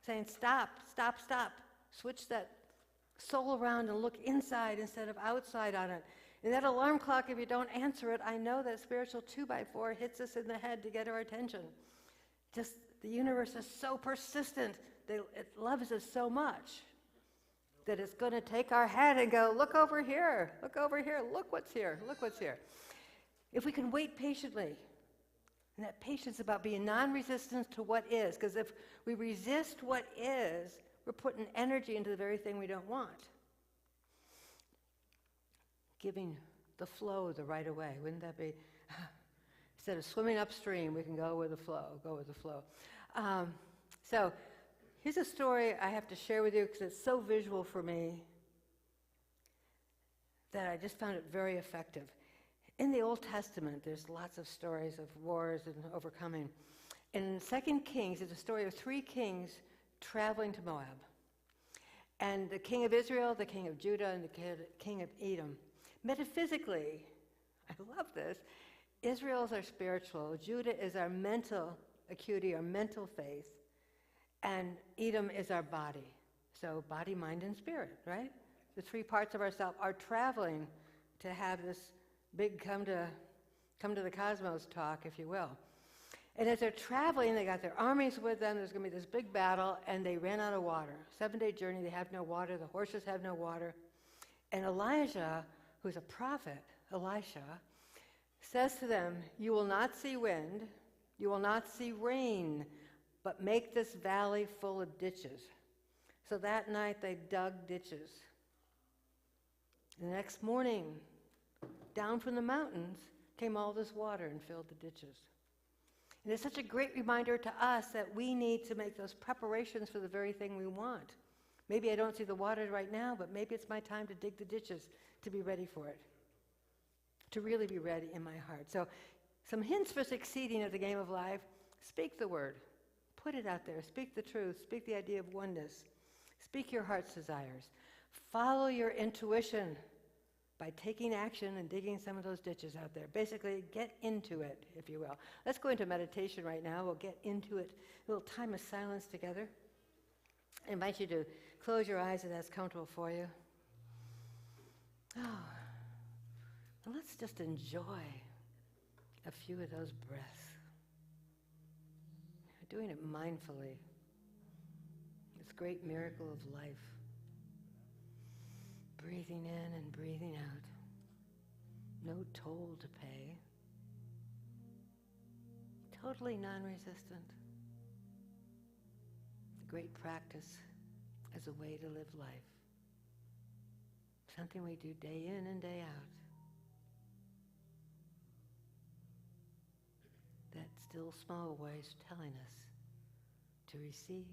Speaker 2: saying, stop, stop, stop. Switch that soul around and look inside instead of outside on it. And that alarm clock, if you don't answer it, I know that spiritual 2x4 hits us in the head to get our attention. Just the universe is so persistent. It loves us so much that it's going to take our head and go, look over here, look over here, look what's here, look what's here. If we can wait patiently, and that patience is about being non-resistant to what is, because if we resist what is, we're putting energy into the very thing we don't want. Giving the flow the right away, wouldn't that be? Instead of swimming upstream, we can go with the flow, go with the flow. So here's a story I have to share with you because it's so visual for me that I just found it very effective. In the Old Testament, there's lots of stories of wars and overcoming. In 2 Kings, it's a story of 3 kings traveling to Moab. And the king of Israel, the king of Judah, and the king of Edom. Metaphysically, I love this, Israel is our spiritual, Judah is our mental acuity, our mental faith, and Edom is our body. So body, mind, and spirit, right? The 3 parts of ourselves are traveling to have this big come to the cosmos talk, if you will. And as they're traveling, they got their armies with them, there's going to be this big battle, and they ran out of water. 7-day journey, they have no water, the horses have no water. And Elijah, who's a prophet, Elisha, says to them, you will not see wind, you will not see rain, but make this valley full of ditches. So that night they dug ditches. The next morning, down from the mountains came all this water and filled the ditches. And it's such a great reminder to us that we need to make those preparations for the very thing we want. Maybe I don't see the water right now, but maybe it's my time to dig the ditches to be ready for it, to really be ready in my heart. So some hints for succeeding at the game of life: speak the word, put it out there, speak the truth, speak the idea of oneness, speak your heart's desires, follow your intuition by taking action and digging some of those ditches out there. Basically, get into it, if you will. Let's go into meditation right now. We'll get into it. A little time of silence together. I invite you to close your eyes if that's comfortable for you. Oh, and let's just enjoy a few of those breaths. Doing it mindfully. This great miracle of life. Breathing in and breathing out. No toll to pay. Totally non-resistant. A great practice as a way to live life. Something we do day in and day out. That still small voice telling us to receive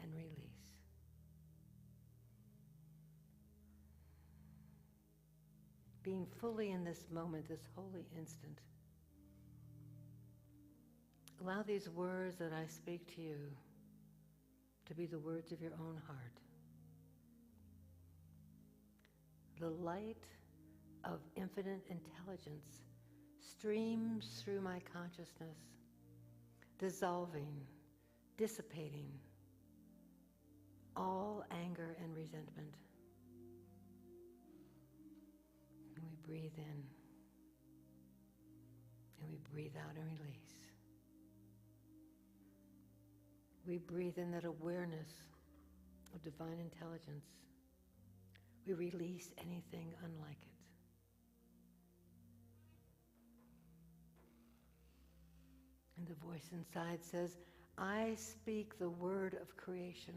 Speaker 2: and release. being fully in this moment, this holy instant. Allow these words that I speak to you to be the words of your own heart. The light of infinite intelligence streams through my consciousness, dissolving, dissipating all anger and resentment. And we breathe in, and we breathe out and release. We breathe in that awareness of divine intelligence. We release anything unlike it. And the voice inside says, I speak the word of creation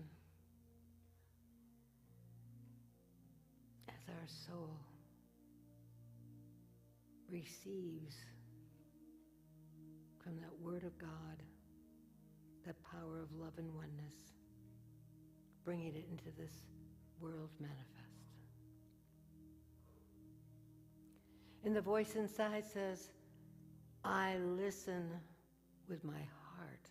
Speaker 2: as our soul receives from that word of God that power of love and oneness, bringing it into this world manifest. And the voice inside says, I listen with my heart.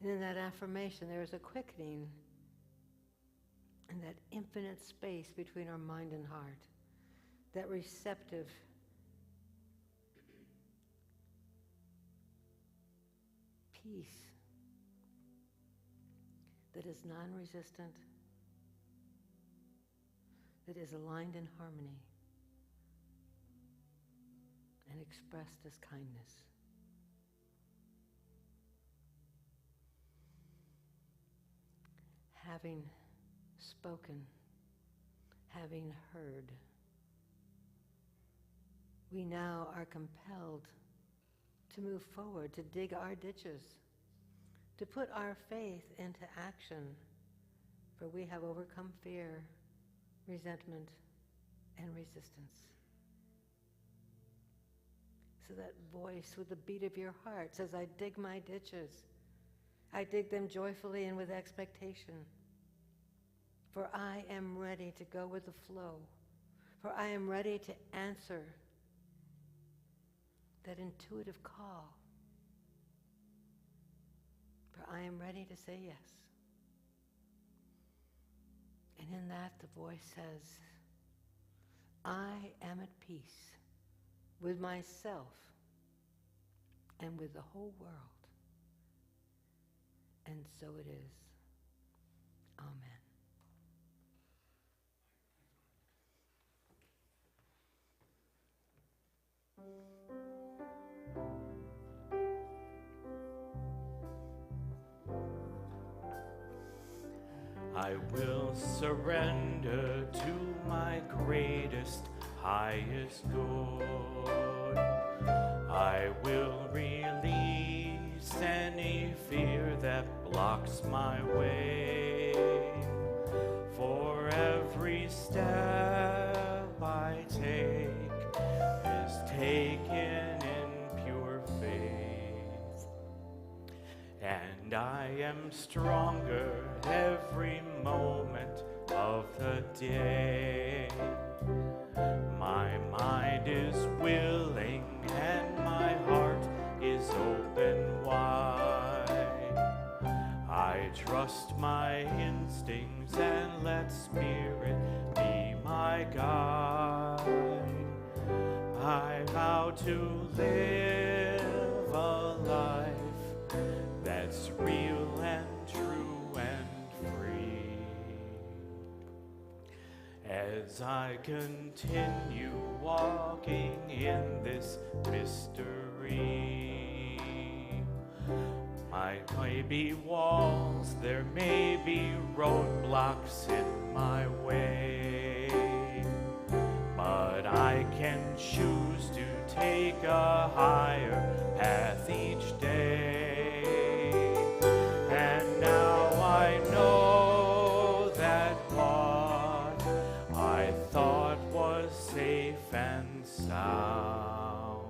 Speaker 2: And in that affirmation, there is a quickening in that infinite space between our mind and heart, that receptive peace that is non-resistant, that is aligned in harmony and expressed as kindness. Having spoken, having heard, we now are compelled to move forward, to dig our ditches, to put our faith into action, for we have overcome fear, resentment, and resistance. So that voice with the beat of your heart says, I dig my ditches. I dig them joyfully and with expectation. For I am ready to go with the flow. For I am ready to answer that intuitive call. For I am ready to say yes. And in that, the voice says, I am at peace with myself and with the whole world. And so it is. Amen.
Speaker 1: I will surrender to my greatest, highest good. I will release any fear that blocks my way. For every step I take is taken in pure faith. And I am stronger every moment of the day. My mind is willing and my heart is open wide. I trust my instincts and let spirit be my guide. I vow to live a life that's real and true and free. As I continue walking in this mystery, might be walls, there may be roadblocks in my way, but I can choose to take a higher path each day. And now I know that what I thought was safe and sound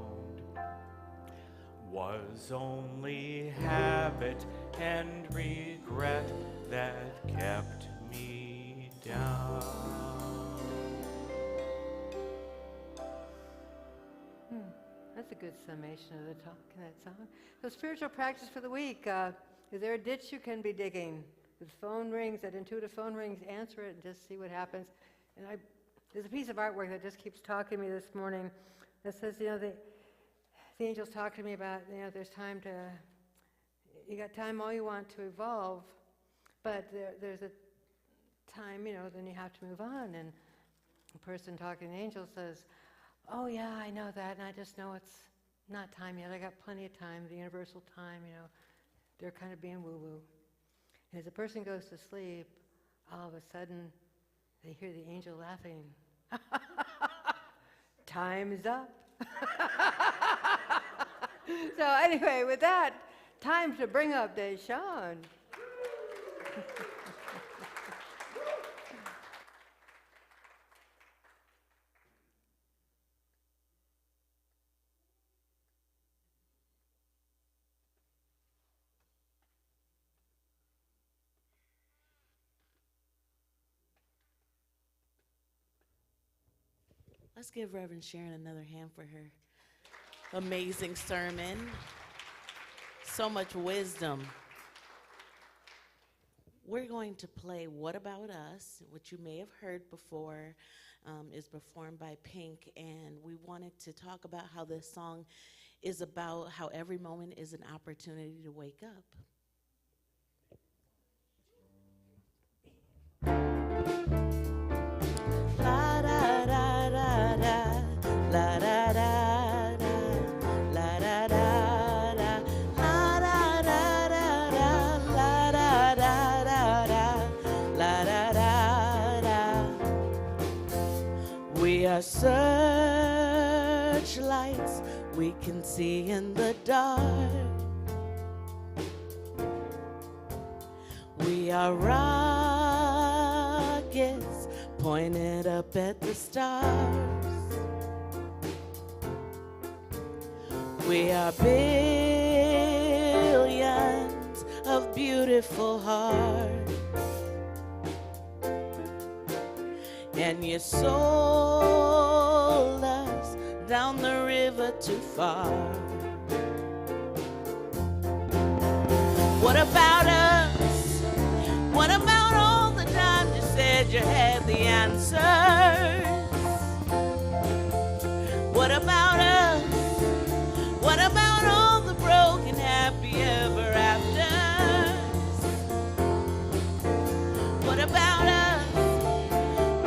Speaker 1: was only habit and regret that kept me
Speaker 2: good summation of the talk in that song. So spiritual practice for the week. Is there a ditch you can be digging? The phone rings, that intuitive phone rings, answer it and just see what happens. And there's a piece of artwork that just keeps talking to me this morning that says, the angels talk to me about, there's time to, you got time all you want to evolve, but there's a time, then you have to move on. And the person talking to the angel says, oh yeah, I know that, and I just know it's not time yet. I got plenty of time, the universal time, They're kind of being woo-woo. And as the person goes to sleep, all of a sudden, they hear the angel laughing. Time's up. So anyway, with that, time to bring up Sharon.
Speaker 5: Let's give Reverend Sharon another hand for her amazing sermon. So much wisdom. We're going to play What About Us, which you may have heard before, is performed by Pink, and we wanted to talk about how this song is about how every moment is an opportunity to wake up. La da da da da, la da da da, la da da da, la da da da, la da da da, la da da da. We are searchlights we can see in the dark. We are rockets pointed up at the stars. We are billions of beautiful hearts. And you sold us down the river too far. What about us? What about all the times you said you had the answers? What about us? What about all the broken happy ever afters? What about us?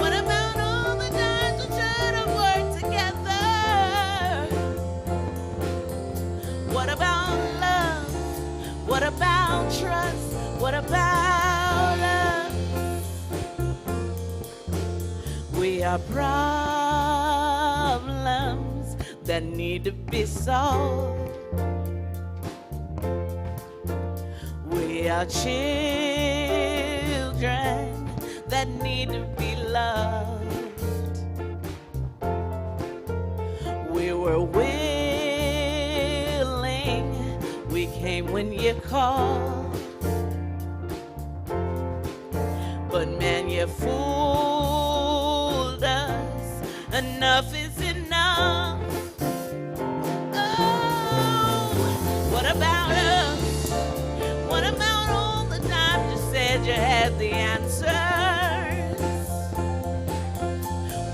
Speaker 5: What about all the times we should have worked together? What about love? What about trust? What about us? We are problems that need to be solved. We are children that need to be loved. We were willing, we came when you called. But man, you fooled us. Enough is enough. Oh, what about us? What about all the times you said you had the answers?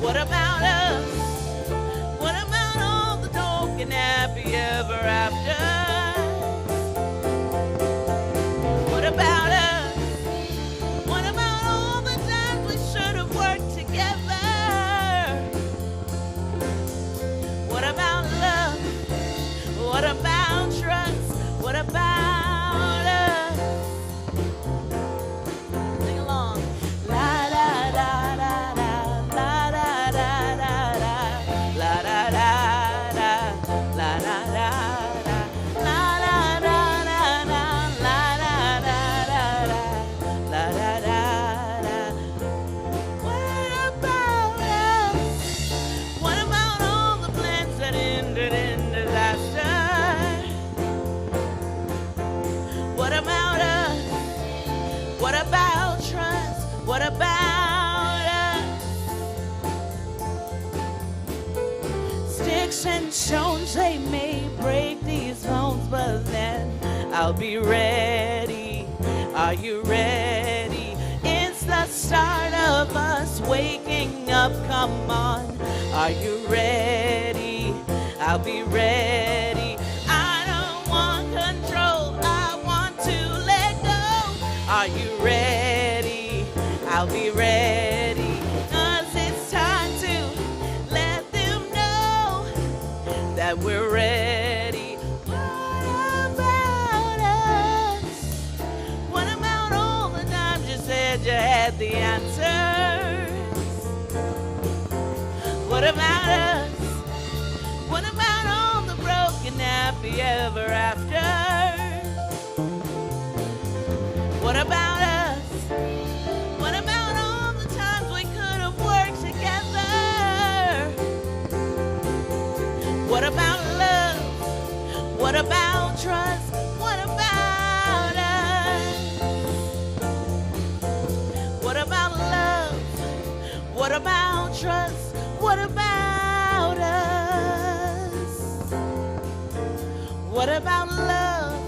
Speaker 5: What about us? What about all the talking happy ever after? What about us? What about all the times we should have worked together? What about love? What about trust? What about us? Sing along. La da da da da, la da da da da, la da da da, la da da da, la da da da da, la da da da da, la da da da. What about us? What about all the plans that ended in disaster? What about us? What about trust? What about us? Sticks sticks and stones, they may break these bones, but then I'll be ready. Are you ready? It's the start of us waking up, come on. Are you ready? I'll be ready. I don't want control, I want to let go. Are you ready? I'll be ready. 'Cause it's time to let them know that we're ready. What about us? What about all the times you said you had the answers? What about us? What about all the broken happy ever afters? What about us? What about all the times we could have worked together? What about love? What about trust? What about us? What about love? What about trust? What about us? What about love?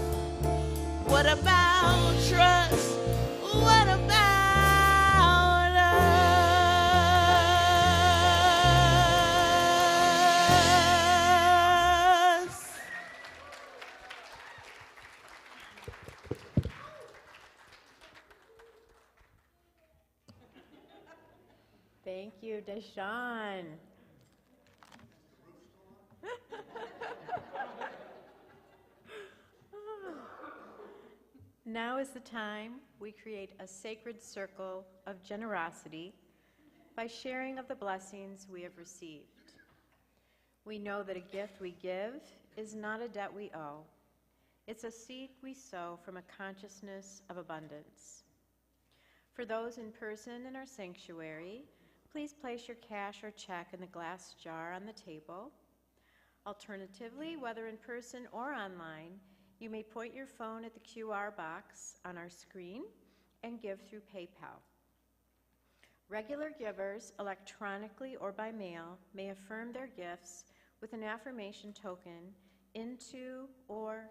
Speaker 5: What about trust? What about us?
Speaker 6: Thank you, Deshawn. Now is the time we create a sacred circle of generosity by sharing of the blessings we have received. We know that a gift we give is not a debt we owe. It's a seed we sow from a consciousness of abundance. For those in person in our sanctuary, please place your cash or check in the glass jar on the table. Alternatively, whether in person or online, you may point your phone at the QR box on our screen and give through PayPal. Regular givers, electronically or by mail, may affirm their gifts with an affirmation token or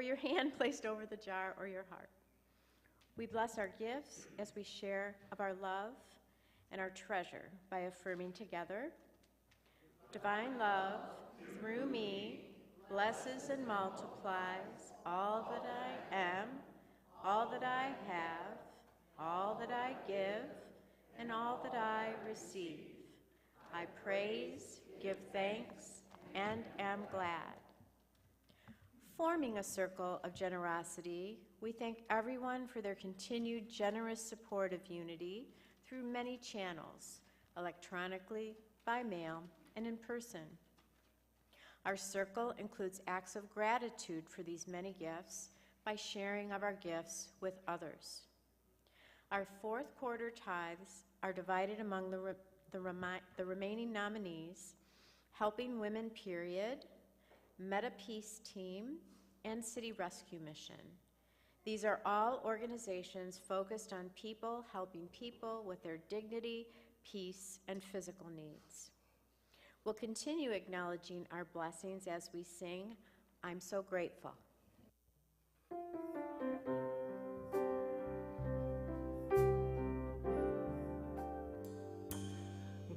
Speaker 6: your hand placed over the jar or your heart. We bless our gifts as we share of our love and our treasure by affirming together, divine love through me blesses and multiplies all that I am, all that I have, all that I give, and all that I receive. I praise, give thanks, and am glad. Forming a circle of generosity, we thank everyone for their continued generous support of Unity through many channels, electronically, by mail, and in person. Our circle includes acts of gratitude for these many gifts by sharing of our gifts with others. Our fourth quarter tithes are divided among the remaining nominees, Helping Women Period, Meta Peace Team, and City Rescue Mission. These are all organizations focused on people helping people with their dignity, peace, and physical needs. We'll continue acknowledging our blessings as we sing, I'm So Grateful.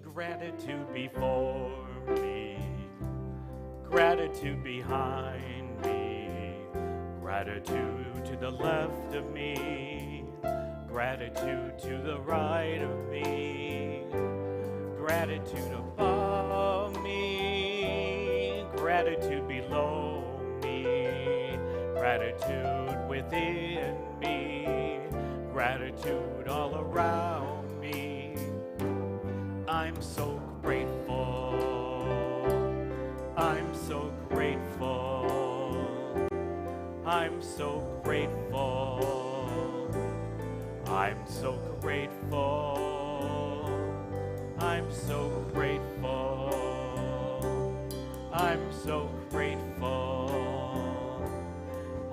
Speaker 1: Gratitude before me, gratitude behind me, gratitude to the left of me, gratitude to the right of me, gratitude above me, gratitude below me, gratitude within me, gratitude all around me. I'm so grateful, I'm so grateful, I'm so grateful, I'm so grateful, I'm so grateful, I'm so grateful,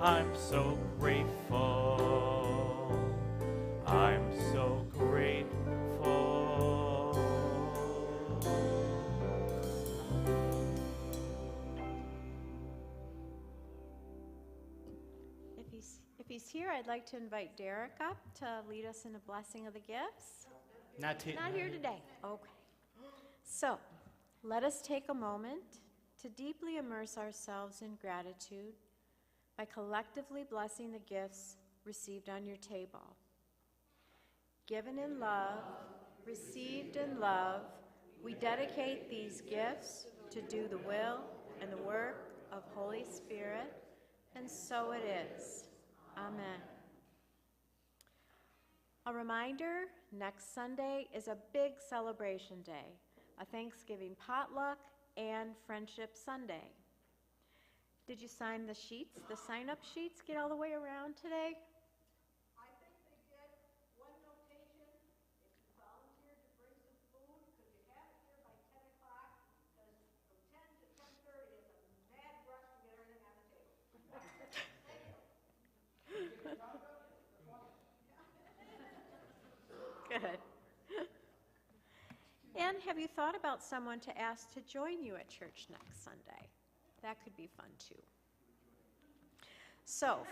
Speaker 1: I'm so grateful, I'm so grateful.
Speaker 6: If he's here, I'd like to invite Derek up to lead us in a blessing of the gifts.
Speaker 1: Not
Speaker 6: Here today. Okay. So, let us take a moment to deeply immerse ourselves in gratitude by collectively blessing the gifts received on your table. Given in love, received in love, we dedicate these gifts to do the will and the work of Holy Spirit, and so it is. Amen. A reminder, next Sunday is a big celebration day, a Thanksgiving potluck and Friendship Sunday. Did you sign the sheets, the sign-up sheets, get all the way around today?
Speaker 4: I think they did. One notation, if you volunteered to bring some food, could you have it here by 10 o'clock? Because from 10 to 10:30 is a mad rush to get everything on the table.
Speaker 6: Good. And have you thought about someone to ask to join you at church next Sunday? That could be fun too. So,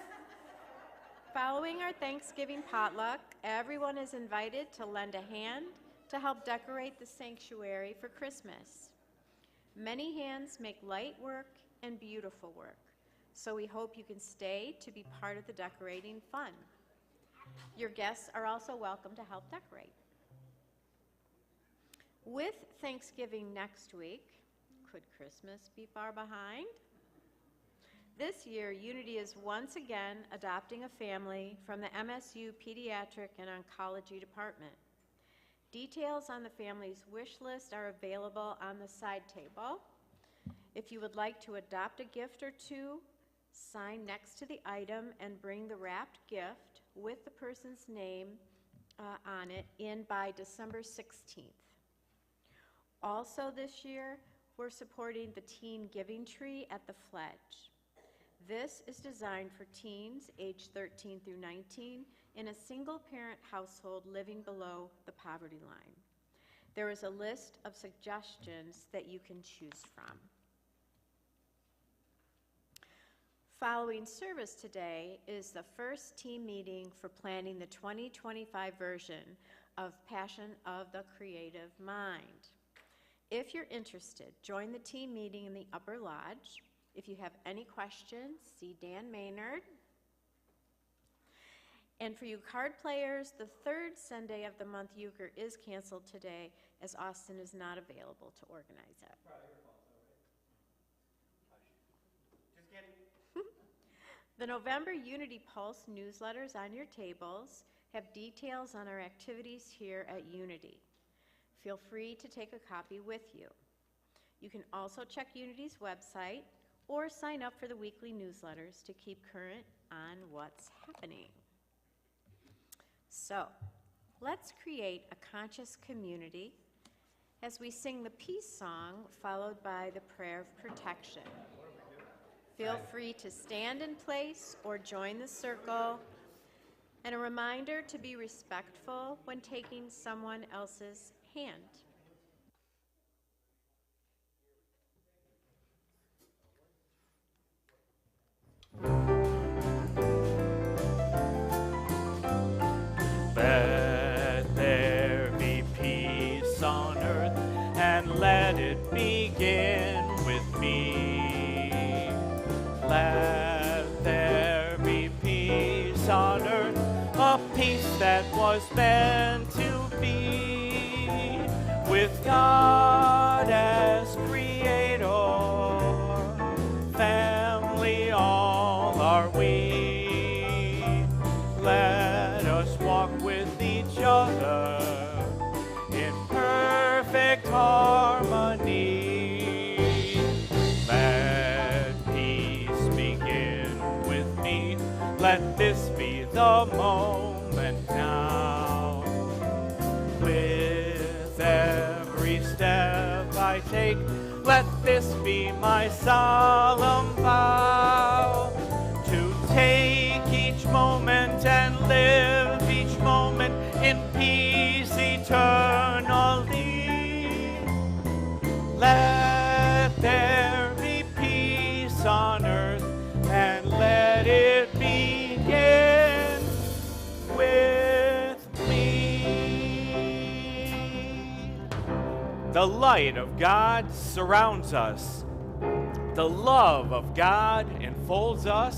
Speaker 6: following our Thanksgiving potluck, everyone is invited to lend a hand to help decorate the sanctuary for Christmas. Many hands make light work and beautiful work, so we hope you can stay to be part of the decorating fun. Your guests are also welcome to help decorate. With Thanksgiving next week, could Christmas be far behind? This year, Unity is once again adopting a family from the MSU Pediatric and Oncology Department. Details on the family's wish list are available on the side table. If you would like to adopt a gift or two, sign next to the item and bring the wrapped gift with the person's name on it in by December 16th. Also this year, we're supporting the Teen Giving Tree at the Fledge. This is designed for teens aged 13 through 19 in a single-parent household living below the poverty line. There is a list of suggestions that you can choose from. Following service today is the first team meeting for planning the 2025 version of Passion of the Creative Mind. If you're interested, join the team meeting in the upper lodge. If you have any questions, see Dan Maynard. And for you card players, the third Sunday of the month euchre is canceled today as Austin is not available to organize it.
Speaker 1: Just kidding.
Speaker 6: The November Unity Pulse newsletters on your tables have details on our activities here at Unity. Feel free to take a copy with you. You can also check Unity's website or sign up for the weekly newsletters to keep current on what's happening. So, let's create a conscious community as we sing the peace song followed by the prayer of protection. Feel free to stand in place or join the circle. And a reminder to be respectful when taking someone else's hand.
Speaker 1: Let there be peace on earth, and let it begin with me. Let there be peace on earth, a peace that was meant to be, with God as creator, family all are we. Let us walk with each other in perfect harmony. Let peace begin with me. Let this be the moment now. With every step I take, let this be my solemn vow, to take each moment and live each moment in peace eternally. Let there be peace on earth, and let it begin The light of God surrounds us. The love of God enfolds us.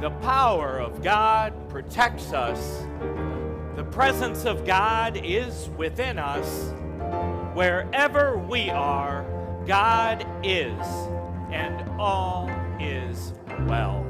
Speaker 1: The power of God protects us. The presence of God is within us. Wherever we are, God is, and all is well.